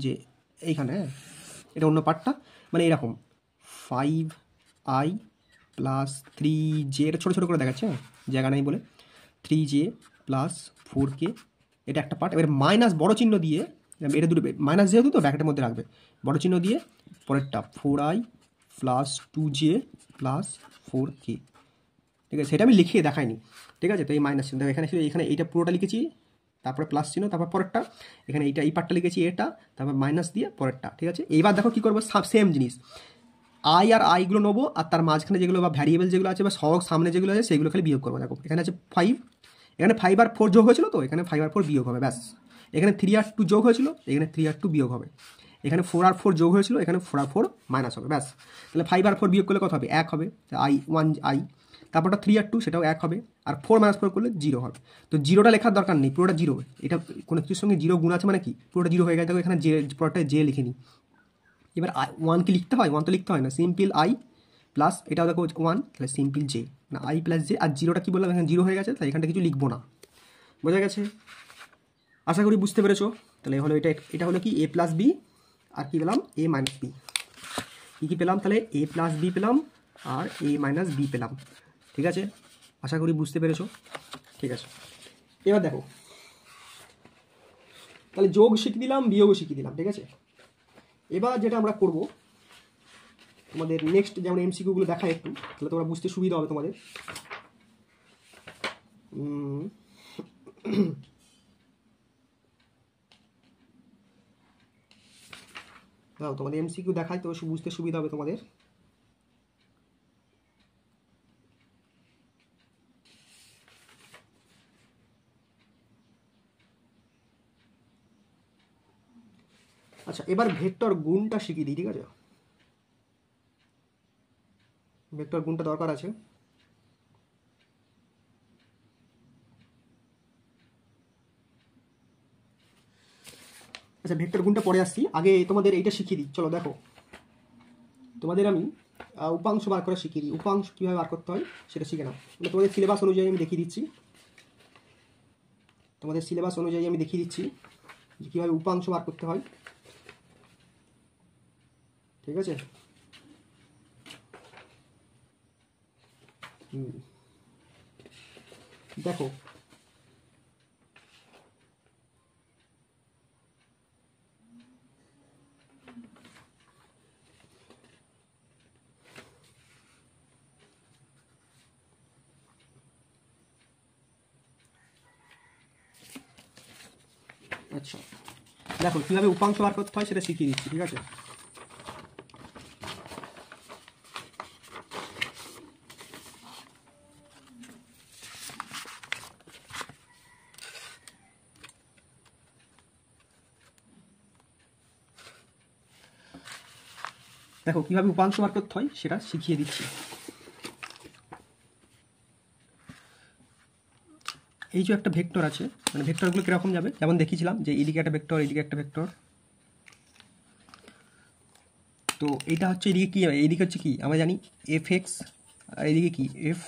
যে এইখানে, এটা অন্য পার্টটা, মানে এরকম 5i প্লাস 3j, এটা ছোটো ছোটো করে দেখাচ্ছে, জায়গা নেই বলে, 3j প্লাস 4k, এটা একটা পার্ট। এবার মাইনাস বড় চিহ্ন দিয়ে, এটা দুটো মাইনাস যেহেতু তো ব্র্যাকেটের মধ্যে রাখবে, বড় চিহ্ন দিয়ে পরেরটা 4i plus 2j plus 4k, ঠিক আছে, সেটা আমি লিখিয়ে দেখাইনি, ঠিক আছে। তো এই মাইনাস চিহ্ন এখানে এখানে এইটা পুরোটা লিখেছি, তারপরে প্লাস চিহ্ন, তারপর পরেরটা, এখানে এইটা এই পার্টটা লিখেছি এটা, তারপর মাইনাস দিয়ে পরেরটা, ঠিক আছে। এইবার দেখো কী করবো, সেম জিনিস, আই আর আইগুলো নেবো, আর তার মাঝখানে যেগুলো বা ভ্যারিয়েবল যেগুলো আছে বা সহগ সামনে যেগুলো আছে সেগুলো খালি বিয়োগ করবো। দেখো এখানে আছে 5, এখানে 5 আর 4 যোগ হয়েছিল, তো এখানে 5 আর 4 বিয়োগ হবে, ব্যাস। এখানে 3 আর 2 যোগ হয়েছিল, এখানে 3 আর 2 বিয়োগ হবে। এখানে 4 আর 4 যোগ হয়েছিল, এখানে 4 আর 4 মাইনাস হবে, ব্যাস। তাহলে 5 আর 4 বিয়োগ করলে কত হবে, 1 হবে, i, তারপরটা 3 আর 2 সেটাও 1 হবে, আর 4 মাইনাস 4 করলে 0 হবে। তো জিরোটা লেখার দরকার নেই, পুরোটা 0, এটা কোনো কিছুর সঙ্গে 0 গুণ আছে মানে কি পুরোটা 0 হয়ে গেছে। দেখো এখানে পুরোটা জে লিখে নিই। এবার 1 কি লিখতে হয়, 1 তো লিখতে হয় না, সিম্পল i প্লাস এটাও দেখো 1, তাহলে সিম্পল জে, না i প্লাস জে, আর জিরোটা কি বললাম, এখানে 0 হয়ে গেছে, তাই এখানটা কিছু লিখবো না। বোঝা গেছে, আশা করি বুঝতে পেরেছো। তাহলে হলো এটা হলো কি এ প্লাস বি, আর কি পেলাম এ মাইনাস বি, কী পেলাম তাহলে এ প্লাস বি পেলাম আর এ মাইনাস বি পেলাম, ঠিক আছে, আশা করি বুঝতে পেরেছো, ঠিক আছে। এবার দেখো তাহলে যোগ শিখিয়ে দিলাম, বিয়োগও শিখিয়ে দিলাম, ঠিক আছে। এবার যেটা আমরা করব, তোমাদের নেক্সট যেমন এমসিকিউগুলো দেখা একটু, তাহলে তোমরা বুঝতে সুবিধা হবে তোমাদের। দাও তোমাদের এমসিকিউ দেখায়, তো বুঝতে সুবিধা হবে তোমাদের। আচ্ছা এবার ভেক্টর গুণটা শিখিয়ে দিই, ঠিক আছে, ভেক্টর গুণটা দরকার আছে। আচ্ছা ভেক্টর গুণটা পরে আসছি, আগে তোমাদের এইটা শিখিয়ে দিই, চলো দেখো তোমাদের আমি উপাংশ বার করা শিখিয়ে দিই, উপাংশ কীভাবে বার করতে হয় সেটা শিখে নাও। মানে তোমাদের সিলেবাস অনুযায়ী আমি দেখিয়ে দিচ্ছি, তোমাদের সিলেবাস অনুযায়ী আমি দেখিয়ে দিচ্ছি যে কীভাবে উপাংশ বার করতে হয়, ঠিক আছে। দেখো আচ্ছা দেখো কীভাবে উপাংশ বার করতে হয় সেটা শিখিয়ে দিচ্ছি, ঠিক আছে। দেখো কীভাবে উপাংশ বার করতে হয় সেটা শিখিয়ে দিচ্ছি। এই যে একটা ভেক্টর আছে, মানে ভেক্টরগুলো কীরকম যাবে, যেমন দেখিয়েছিলাম যে এদিকে একটা ভেক্টর, এদিকে একটা ভেক্টর, তো এইটা হচ্ছে এদিকে কী, এইদিকে হচ্ছে কি আমরা জানি এফ এক্স, আর এদিকে কি এফ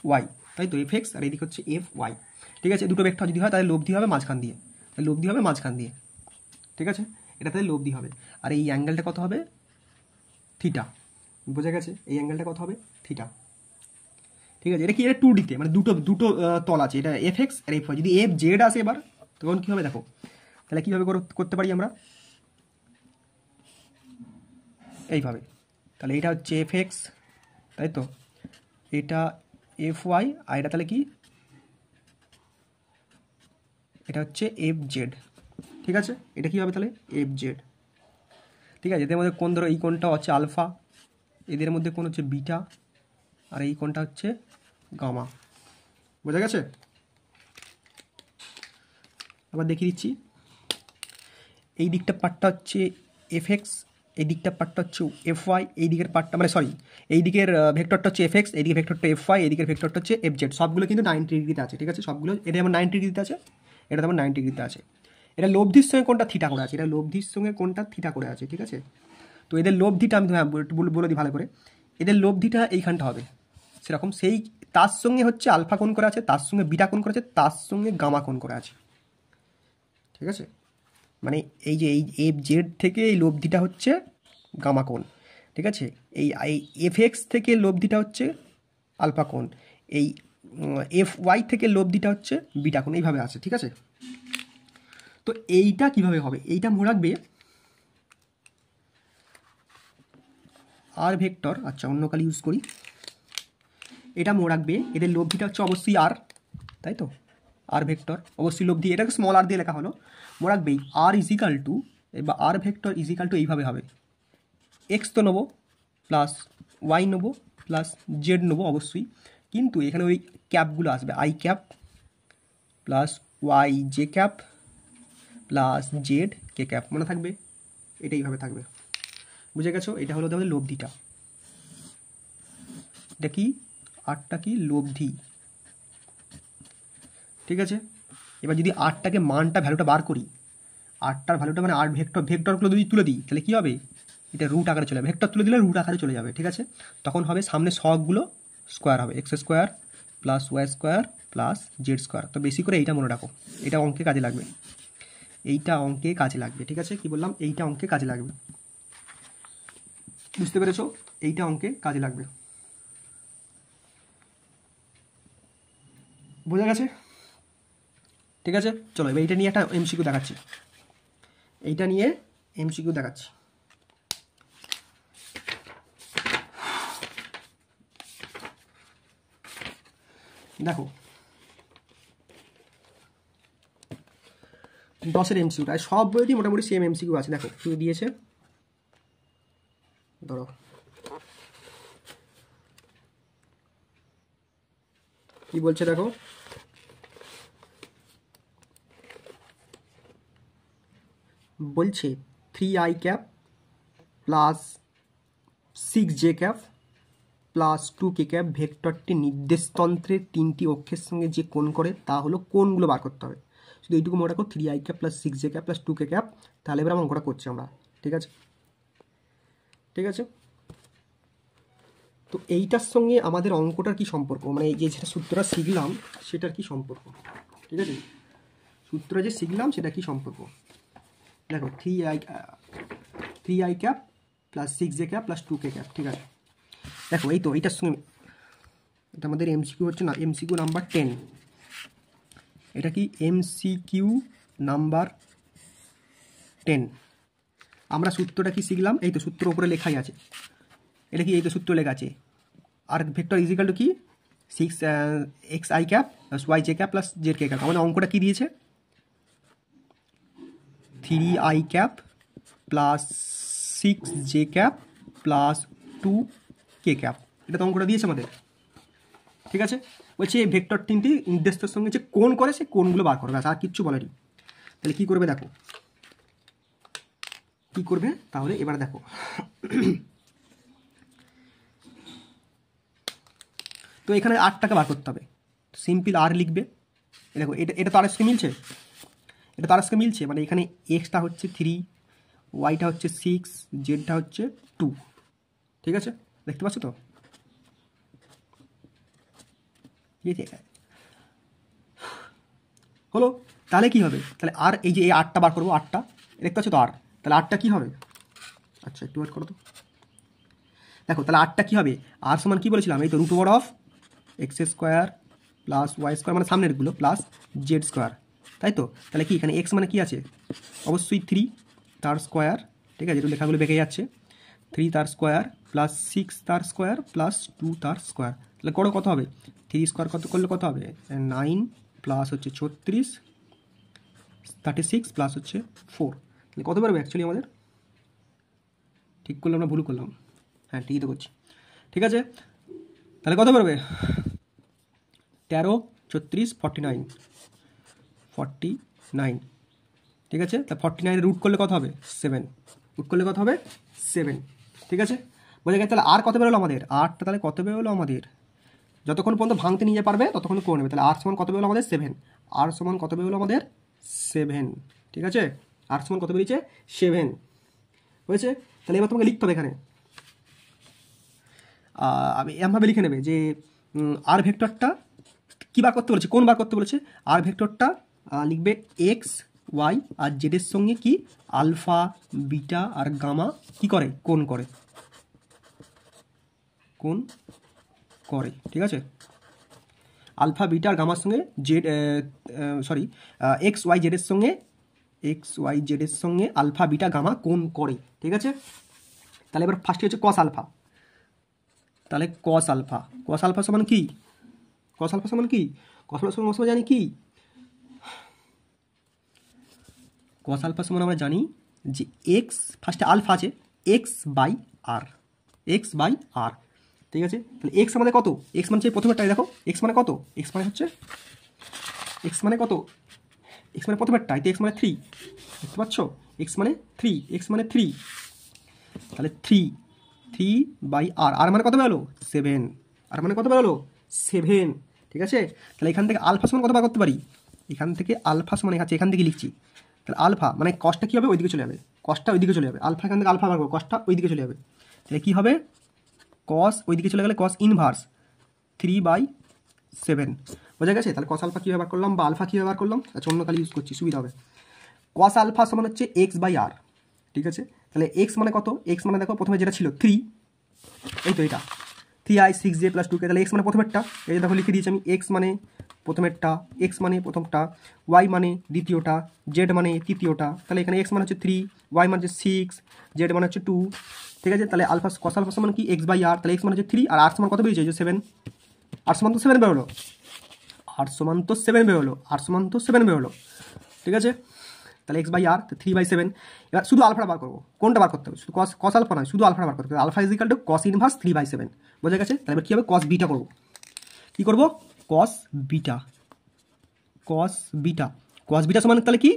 ওয়াই, তাই তো এফ এক্স আর এদিকে হচ্ছে এফ ওয়াই, ঠিক আছে। দুটো ভেক্টর যদি হয় তাহলে লব্ধি হবে মাঝখান দিয়ে, তাহলে লব্ধি হবে মাঝখান দিয়ে, ঠিক আছে, এটা তাহলে লব্ধি হবে। আর এই অ্যাঙ্গেলটা কত হবে, থিটা, বোঝা গেছে, এই অ্যাঙ্গেলটা কত হবে থিটা, ঠিক আছে। এটা কি, এটা 2Dতে, মানে দুটো দুটো তল আছে, এটা এফ এক্স আর এফ ওয়াই। যদি এফ জেড আসে এবার তখন কী হবে দেখো, তাহলে কীভাবে করতে পারি আমরা, এইভাবে, তাহলে এটা হচ্ছে এফ এক্স, তাই তো, এটা এফ ওয়াই, আর এটা তাহলে কি, এটা হচ্ছে এফ জেড, ঠিক আছে। এটা কী হবে তাহলে এফ জেড, ঠিক আছে। এদের মধ্যে কোন ধরো এই কোণটা হচ্ছে আলফা, এদের মধ্যে কোন হচ্ছে বিটা, আর এই কোণটা হচ্ছে গামা, বোঝা গেছে। আবার দেখিয়ে দিচ্ছি, এই দিকটা পার্টটা হচ্ছে এফ এক্স, এই দিকটা পার্টটা হচ্ছে এফ ওয়াই, এই দিকের পার্টটা মানে সরি এই দিকের ভেক্টরটা হচ্ছে এফ এক্স, এই দিকের ভেক্টরটা এফ ওয়াই, এই দিকের ভেক্টরটা হচ্ছে এফ জেড, সবগুলো কিন্তু 90 ডিগ্রিতে আছে, ঠিক আছে, সবগুলো। এটা যেমন 90 ডিগ্রিতে আছে, এটা যেমন 90 ডিগ্রিতে আছে। এটা লব্ধির সঙ্গে কোনটা থিটা করে আছে, এটা লব্ধির সঙ্গে কোনটা থিটা করে আছে, ঠিক আছে। তো এদের লব্ধিটা আমি একটু বলে দিই ভালো করে, এদের লব্ধিটা এইখানটা হবে সেরকম, সেই তার সঙ্গে হচ্ছে আলফা কোণ করা আছে, তার সঙ্গে বিটা কোণ করা আছে, তার সঙ্গে গামা কোণ করা আছে, ঠিক আছে। মানে এই যে এই এফ জেড থেকে এই লব্ধিটা হচ্ছে গামা কোণ, ঠিক আছে। এই এফ এক্স থেকে লব্ধিটা হচ্ছে আলফা কোণ, এই এফ ওয়াই থেকে লব্ধিটা হচ্ছে বিটা কোণ, এইভাবে আছে, ঠিক আছে। তো এইটা কিভাবে হবে, এইটা মনে রাখবে আর ভেক্টর, আচ্ছা অন্য কালি ইউজ করি, এটা মনে রাখবে এদের লব্ধিটা হচ্ছে অবশ্যই আর, তাই তো, আর ভেক্টর অবশ্যই লব্ধি, এটাকে স্মল আর দিয়ে লেখা হলো। মনে রাখবেই আর ইজিক্যাল টু, বা আর ভেক্টর ইজিক্যাল টু এইভাবে হবে, এক্স তো নেবো প্লাস ওয়াই নেবো প্লাস জেড নেবো অবশ্যই, কিন্তু এখানে ওই ক্যাপগুলো আসবে, I cap plus Y J cap plus Z K cap, মনে থাকবে, এটা এইভাবে থাকবে, বুঝে গেছো। এটা হলো তাহলে লব্ধিটা, এটা কি আটটা কি লব্ধি, ঠিক আছে। এবার যদি আটটাকে মানটা ভ্যালুটা বার করি, আটটার ভ্যালুটা মানে আট ভেক্টরগুলো যদি তুলে দিই তাহলে কী হবে, এটা রুট আকারে চলে যাবে, ভেক্টর তুলে দিলে রুট আকারে চলে যাবে, ঠিক আছে। তখন হবে সামনে সহগগুলো স্কোয়ার হবে, X square plus Y square plus Z square. তো বেশি করে এইটা মনে রাখো, এটা অঙ্কে কাজে লাগবে, এইটা অঙ্কে কাজে লাগবে, ঠিক আছে। কি বললাম, এইটা অঙ্কে কাজে লাগবে, বুঝতে পেরেছো, এইটা অঙ্কে কাজে লাগবে, বোঝা গেছে, ঠিক আছে। চলো এবার এইটা নিয়ে একটা এমসিকিউ দেখাচ্ছি, এইটা নিয়ে এমসিকিউ দেখাচ্ছি, দেখো 10-এর এমসিকিউটা সব বইয়েরই মোটামুটি সেম এমসিকিউ আছে, দেখো কি দিয়েছে, ধরো কি বলছে দেখো, বলছে 3i cap plus 6j cap plus 2k cap ভেক্টরটি নির্দেশতন্ত্রের 3টি অক্ষের সঙ্গে যে কোণ করে তা হলো কোণগুলো বার করতে হবে। শুধু এইটুকু মনে রাখো, 3i cap plus 6j cap plus 2k cap, তাহলে এবার আমরা অঙ্কটা করছি আমরা, ঠিক আছে, ঠিক আছে। তো এইটার সঙ্গে আমাদের অঙ্কটার কি সম্পর্ক, মানে এই যে যেটা সূত্রটা শিখলাম সেটার কি সম্পর্ক, ঠিক আছে, সূত্র যে শিখলাম সেটা কি সম্পর্ক, দেখো 3i cap plus 6j cap plus 2k cap, ঠিক আছে। দেখো এই তো এইটার সঙ্গে, এটা আমাদের এমসিকিউ হচ্ছে না, এমসিকিউ নাম্বার 10, এটা কি এমসিকিউ নাম্বার 10। আমরা সূত্রটা কি শিখলাম, এই তো সূত্র উপরে লেখাই আছে, এটা কি এই তো সূত্র লেখা আছে, আর ভেক্টর ইজিক্যাল টু কি 6xi cap plus Y J cap plus Z K cap. আমাদের অঙ্কটা কি দিয়েছে, 3i cap plus 6j cap plus 2k cap, এটা তো অঙ্কটা দিয়েছে আমাদের, ঠিক আছে। বলছে এই ভেক্টর তিনটি নির্দেশের সঙ্গে যে কোণ করে সেই কোণগুলো বার করবে, আর কিচ্ছু বলেনি। তাহলে কি করবে দেখো, কি করবে তাহলে এবার দেখো, তো এখানে 8টাকে বার করতে হবে, সিম্পল আর লিখবে, দেখো এটা তো আর এসকে মিলছে, এটা তো আর এসকে মিলছে, মানে এখানে এক্সটা হচ্ছে 3, ওয়াইটা হচ্ছে 6, জেডটা হচ্ছে 2, ঠিক আছে, দেখতে পাচ্ছ তো, ঠিক আছে হলো। তাহলে কি হবে, তাহলে আর এই যে এই 8টা বার করবো, 8টা দেখতে পাচ্ছ তো আর, তাহলে 8টা কি হবে, আচ্ছা একটু ওয়েট করো তো, দেখো তাহলে 8টা কি হবে, আর সমান কি বলেছিলাম, এই তো root over of X square plus Y square মানে সামনেরগুলো প্লাস জেড স্কোয়ার, তাই তো। তাহলে কি এখানে এক্স মানে কি আছে, অবশ্যই 3 তার স্কোয়ার, ঠিক আছে, একটু লেখাগুলো বেঁকে যাচ্ছে, 3 তার স্কোয়ার প্লাস 6 তার স্কোয়ার প্লাস 2 তার স্কোয়ার, তাহলে করো কত হবে, 3 স্কোয়ার কত করলে কত হবে 9 প্লাস হচ্ছে 36, 36 প্লাস হচ্ছে 4, তাহলে কত পারবে অ্যাকচুয়ালি আমাদের, ঠিক করলাম না ভুল করলাম, হ্যাঁ ঠিকই তো করছি, ঠিক আছে। তাহলে কত পারবে 13, 36, 49, ঠিক আছে। তা 49 রুট করলে কত হবে 7, রুট করলে কত হবে 7, ঠিক আছে, বোঝা গেছে। তাহলে আর কত বেরোলো আমাদের, 8টা তাহলে কত বেরোলো আমাদের, যতক্ষণ পর্যন্ত ভাঙতে নিয়ে পারবে ততক্ষণ করে নেবে। তাহলে আর সমান কত বেরোলো আমাদের 7, আর সমান কত বেরোলো আমাদের 7, ঠিক আছে, আর সমান কত বেরিয়েছে 7 হয়েছে। তাহলে এবার তোমাকে লিখতে হবে এখানে আমি এমনভাবে লিখে নেবে যে আর ভেক্টরটা কী বার করতে বলেছে, কোন বার করতে বলেছে, আর ভেক্টরটা লিখবে এক্স ওয়াই আর জেডের সঙ্গে কি আলফা বিটা আর গামা কি করে, কোন করে, কোন করে, ঠিক আছে। আলফা বিটা আর গামার সঙ্গে জেড এক্স ওয়াই জেডের সঙ্গে আলফা বিটা গামা কোন করে, ঠিক আছে। তাহলে এবার ফার্স্টে হচ্ছে কস আলফা, তাহলে কস আলফা সমান কি, কস আলফা সমান জানি কি, কস আলফা সমান আমরা জানি যে এক্স ফার্স্টে আলফা আছে এক্স বাই আর, ঠিক আছে। তাহলে এক্স আমাদের কত, এক্স মানে হচ্ছে প্রথমেরটাই দেখো, এক্স মানে কত, এক্স মানে প্রথমেরটাই, তো এক্স মানে 3, দেখতে পাচ্ছ, এক্স মানে 3, তাহলে 3 বাই আর মানে কত বেরোলো 7, আর মানে কত বেরোলো 7, ঠিক আছে। তাহলে এখান থেকে আলফা সমান কত বার করতে পারি, এখান থেকে আলফা সমান এখান থেকে লিখছি, তাহলে আলফা মানে কসটা কী হবে, ওইদিকে চলে যাবে, আলফা এখান থেকে আলফা বার করবো, কসটা ওইদিকে চলে যাবে, তাহলে কী হবে কস ওইদিকে চলে গেলে কস ইনভার্স 3/7, বোঝা গেছে। তাহলে কস আলফা কীভাবে বার করলাম বা আলফা কীভাবে বার করলাম, আচ্ছা অন্য কালি ইউজ করছি সুবিধা হবে। কস আলফা সমান হচ্ছে এক্স বাই আর, ঠিক আছে। তাহলে এক্স মানে কত, এক্স মানে দেখো প্রথমে যেটা ছিল 3, এই তো এটা 3i 6j + 2k, তাহলে এক্স মানে প্রথমেরটা, এই দেখো লিখে দিয়েছি আমি, এক্স মানে প্রথমেরটা, এক্স মানে প্রথমটা, ওয়াই মানে দ্বিতীয়টা, জেড মানে তৃতীয়টা, তাহলে এখানে এক্স মানে হচ্ছে 3, ওয়াই মানে হচ্ছে 6, জেড মানে হচ্ছে 2, ঠিক আছে। তাহলে আলফা কস আলফা সমান কি এক্স বাই আর, তাহলে এক্স মানে হচ্ছে 3 আর আর সমান কত বেরিয়েছে, যে 7, আর সমান তো 7 বেরোলো, ঠিক আছে। তাহলে এক্স বাই আর 3/7, এবার শুধু আলফাটা বার করবো, কোনটা বার করতে হবে, শুধু কস আলফা নয়, শুধু আলফাটা বার করতে হবে, alpha is equal to cos inverse 3/7, বোঝা গেছে। তাহলে এবার কী হবে, কস বিটা করবো, কী করবো, কস বিটা সমান তাহলে কি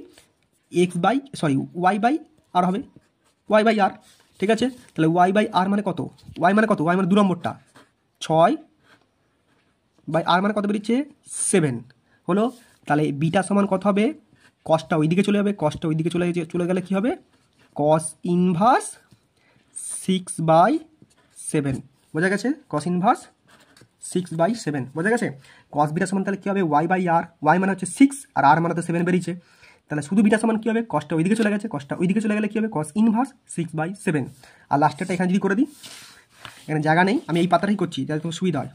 ওয়াই বাই আর হবে, ওয়াই বাই আর, ঠিক আছে। তাহলে ওয়াই বাই আর মানে কত, ওয়াই মানে 2 নম্বরটা 6 বাই আর মানে কত বেরিয়েছে 7 হলো। তাহলে বিটা সমান কত হবে, কসটা ওইদিকে চলে যাবে, চলে গেলে কি হবে, কস ইনভার্স 6/7, বোঝা গেছে, কস ইনভার্স 6/7, বোঝা গেছে। কস বিটা সমান তাহলে কী হবে, ওয়াই বাই আর, ওয়াই মানে হচ্ছে 6 আর আর মানে তো 7 বেরিয়েছে, তাহলে শুধু বিটা সমান কী হবে, কসটা ওইদিকে চলে গেলে কী হবে, কস ইনভার্স 6/7, আর লাস্টেরটা এখানে যদি করে দিই, এখানে জায়গা নেই, আমি এই পাতাটাই করছি যাতে তোমার সুবিধা হয়।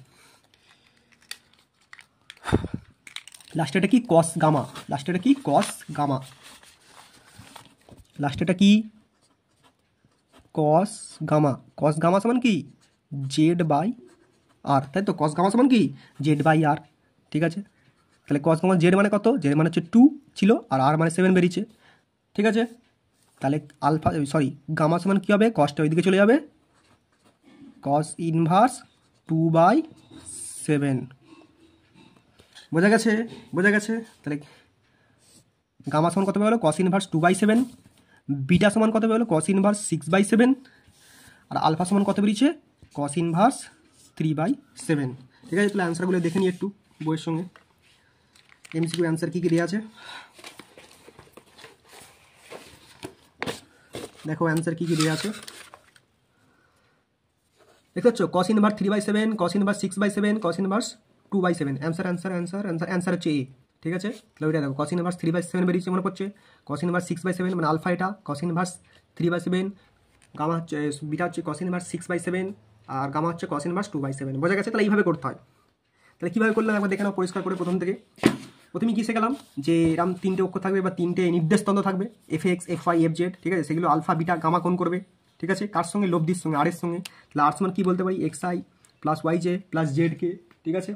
লাস্টেরটা কি কস গামা, কস গামা সমান কি জেড বাই আর, তাই তো, কস গামা সমান কি জেড বাই আর, ঠিক আছে। তাহলে কস গামা জেড মানে কত, জেড মানে হচ্ছে 2 ছিল আর আর মানে 7 বেরিয়েছে, ঠিক আছে। তাহলে গামা সমান কী হবে, কসটা ওইদিকে চলে যাবে, কস ইনভার্স 2/7, বোঝা গেছে। তাহলে গামা সমান কত বেরোলো, কস ইনভার্স 2/7, বিটা সমান কত বেরোলো, কস ইনভার্স 6/7, আর আলফা সমান কত বেরিয়েছে, কস ইনভার্স 3/7, ঠিক আছে। তাহলে অ্যান্সারগুলো দেখে নিই একটু বইয়ের সঙ্গে, এমসিকিউ অ্যান্সার কী দেওয়া আছে, দেখো অ্যান্সার কী দেওয়া আছে, দেখতে পাচ্ছ, কস inverse 3/7, cos inverse 6/7, cos inverse 2/7, answer হচ্ছে এ, ঠিক আছে। তাহলে ওইটা দেখো, কস ইনভার্স 3/7 বেরিয়েছে মনে পড়ছে, কস ইনভার্স 6/7 মানে আলফা এটা, কস ইনভার্স 3/7, গামা হচ্ছে বিটা হচ্ছে কস ইনভার্স 6/7, আর গামা হচ্ছে কস ইনভার্স 2/7, বোঝা গেছে। তাহলে এইভাবে করতে হয়। তাহলে কীভাবে করলাম একবার দেখে নাও পরিষ্কার করে প্রথম থেকে। প্রথমে কী শিখলাম যে এরকম 3টে অক্ষর থাকবে বা 3টে নির্দেশতন্ত্র থাকবে, fx fy fz, ঠিক আছে। সেগুলো আলফা বিটা গামা কোণ করবে, ঠিক আছে, কার সঙ্গে, লব্ধির সঙ্গে, আর এর সঙ্গে। তাহলে আর সমান কী বলতে পারি, xi plus yj plus zk, ঠিক আছে।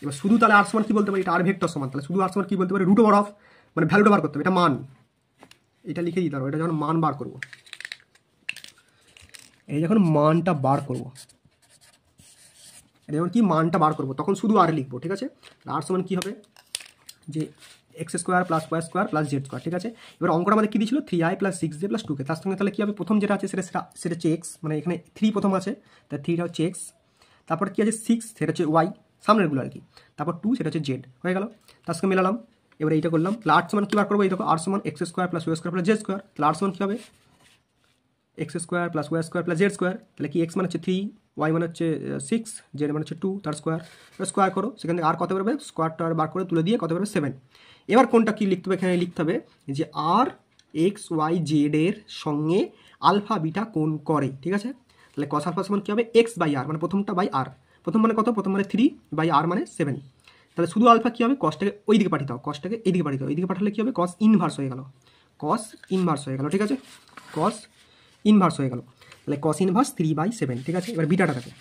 এবার শুধু তাহলে আর সমান কী বলতে পারি, এটা আর ভেক্টর সমান, তাহলে শুধু আর সমান কী বলতে পারি, √ অফ, মানে ভ্যালুটা বার করতে হবে, এটা মান, এটা লিখে দিতে পারবো, এটা যখন মান বার করবো, এই যখন মানটা বার করবো, যখন কি মানটা বার করবো তখন শুধু আর লিখবো, ঠিক আছে। আর সমান কী হবে, যে x² + y² + z², ঠিক আছে। এবার অঙ্কটা আমাদের কী দিয়েছিল, 3i + 6j + 2k, তার সঙ্গে তাহলে কী হবে, প্রথম যেটা আছে সেটা হচ্ছে x, মানে এখানে 3 প্রথম আছে, তাই 3টা হচ্ছে x, তারপর কী আছে 6, সেটা হচ্ছে y, সামনেরগুলো আর কি, তারপর 2 সেটা হচ্ছে z, হয়ে গেল। তার সঙ্গে মেলালাম, এবার এইটা করলাম। তাহলে আর সমান কী বার করবো, এই দেখো, আর সমান x² + y² + z², তাহলে আর সমান কী হবে, X square plus Y square plus Z square, তাহলে কি এক্স মানে হচ্ছে 3, ওয়াই মানে হচ্ছে 6, জেড মানে হচ্ছে 2, তার স্কোয়ার। স্কোয়ার করো, সেখান থেকে আর কত বেরোবে, স্কোয়ারটা আর বার করে তুলে দিয়ে কত বেরোবে 7। এবার কোনটা কি লিখতে হবে, এখানে লিখতে হবে যে আর এক্স ওয়াই জেড এর সঙ্গে আলফা বিটা কোণ করে, ঠিক আছে। তাহলে কস আলফা সমান কী হবে, এক্স বাই আর, মানে প্রথমটা বাই আর, প্রথম মানে কত, প্রথম মানে 3 বাই আর মানে 7। তাহলে শুধু আলফা কী হবে, কসটাকে ওই দিকে পাঠিয়ে দাও, কসটাকে এইদিকে পাঠিয়ে দাও, এইদিকে পাঠালে কী হবে, কস ইনভার্স হয়ে গেল, কস ইনভার্স হয়ে গেল, ঠিক আছে, কস ইনভার্স হয়ে গেল। তাহলে কস ইনভার্স 3/7, ঠিক আছে। এবার বিটাটা থাকে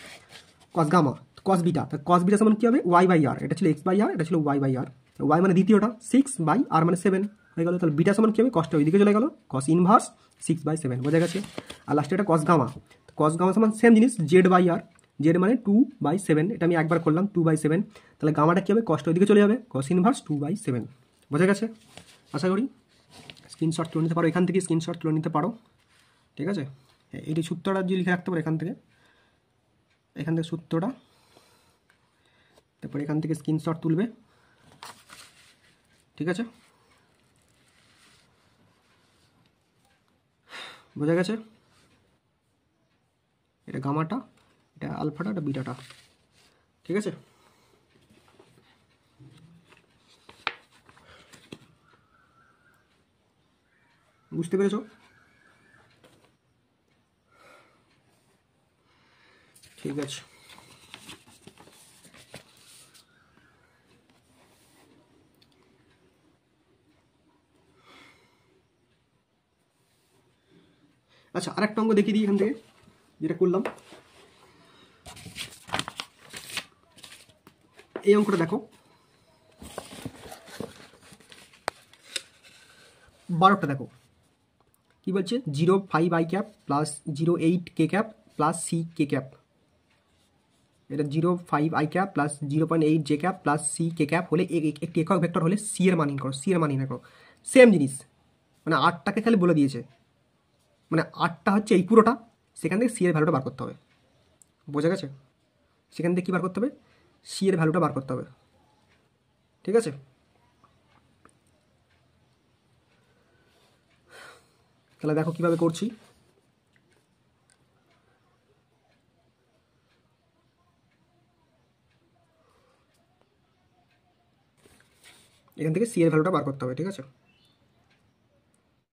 cos gamma, cos beta, cos beta সমান কী হবে, ওয়াই বাই আর, এটা ছিল এক্স বাই আর, এটা ছিল ওয়াই বাই আর, ওয়াই মানে দ্বিতীয়টা 6 বাই আর মানে 7 হয়ে গেল। তাহলে বিটা সমান কী হবে, কসটা ওইদিকে চলে গেল, কস ইনভার্স 6/7, বোঝা গেছে। আর লাস্টে এটা কস গামা, কস গামা সমান সেম জিনিস জেড বাই আর, জেড মানে 2/7, এটা আমি একবার করলাম 2/7, তাহলে গামাটা কী হবে, কসটা ওইদিকে চলে যাবে, কস ইনভার্স 2/7, বোঝা গেছে আশা করি। স্ক্রিনশট তুলে নিতে পারো, এখান থেকে স্ক্রিনশট তুলে নিতে পারো, ঠিক আছে। এইটি সূত্রটা যদি লিখে রাখতে পারো এখান থেকে সূত্রটা, তারপরে এখান থেকে স্ক্রিনশট তুলবে, ঠিক আছে, বোঝা গেছে। এটা গামাটা, এটা আলফাটা, এটা বিটাটা, ঠিক আছে। বুঝতে পেরেছো, ঠিক আছে। আচ্ছা, আরেকটা অঙ্ক দেখিয়ে দিই এখান থেকে, যেটা করলাম। এই অঙ্কটা দেখো, 12টা দেখো কি বলছে, 0.5 i cap plus 0.8 K cap plus C K cap, এটা 0.5 i cap plus 0.8 J cap plus C K cap হলে একটি একক ভেক্টর হলে সি এর মান করো, সি এর মান করো। সেম জিনিস, মানে 8টাকে খালি বলে দিয়েছে, মানে 8টা হচ্ছে এই পুরোটা, সেখান থেকে সি এর ভ্যালুটা বার করতে হবে, বোঝা গেছে। সেখান থেকে কী বার করতে হবে, সি এর ভ্যালুটা বার করতে হবে, ঠিক আছে। তাহলে দেখো কীভাবে করছি, এখান থেকে সি এর ভ্যালুটা বার করতে হবে, ঠিক আছে।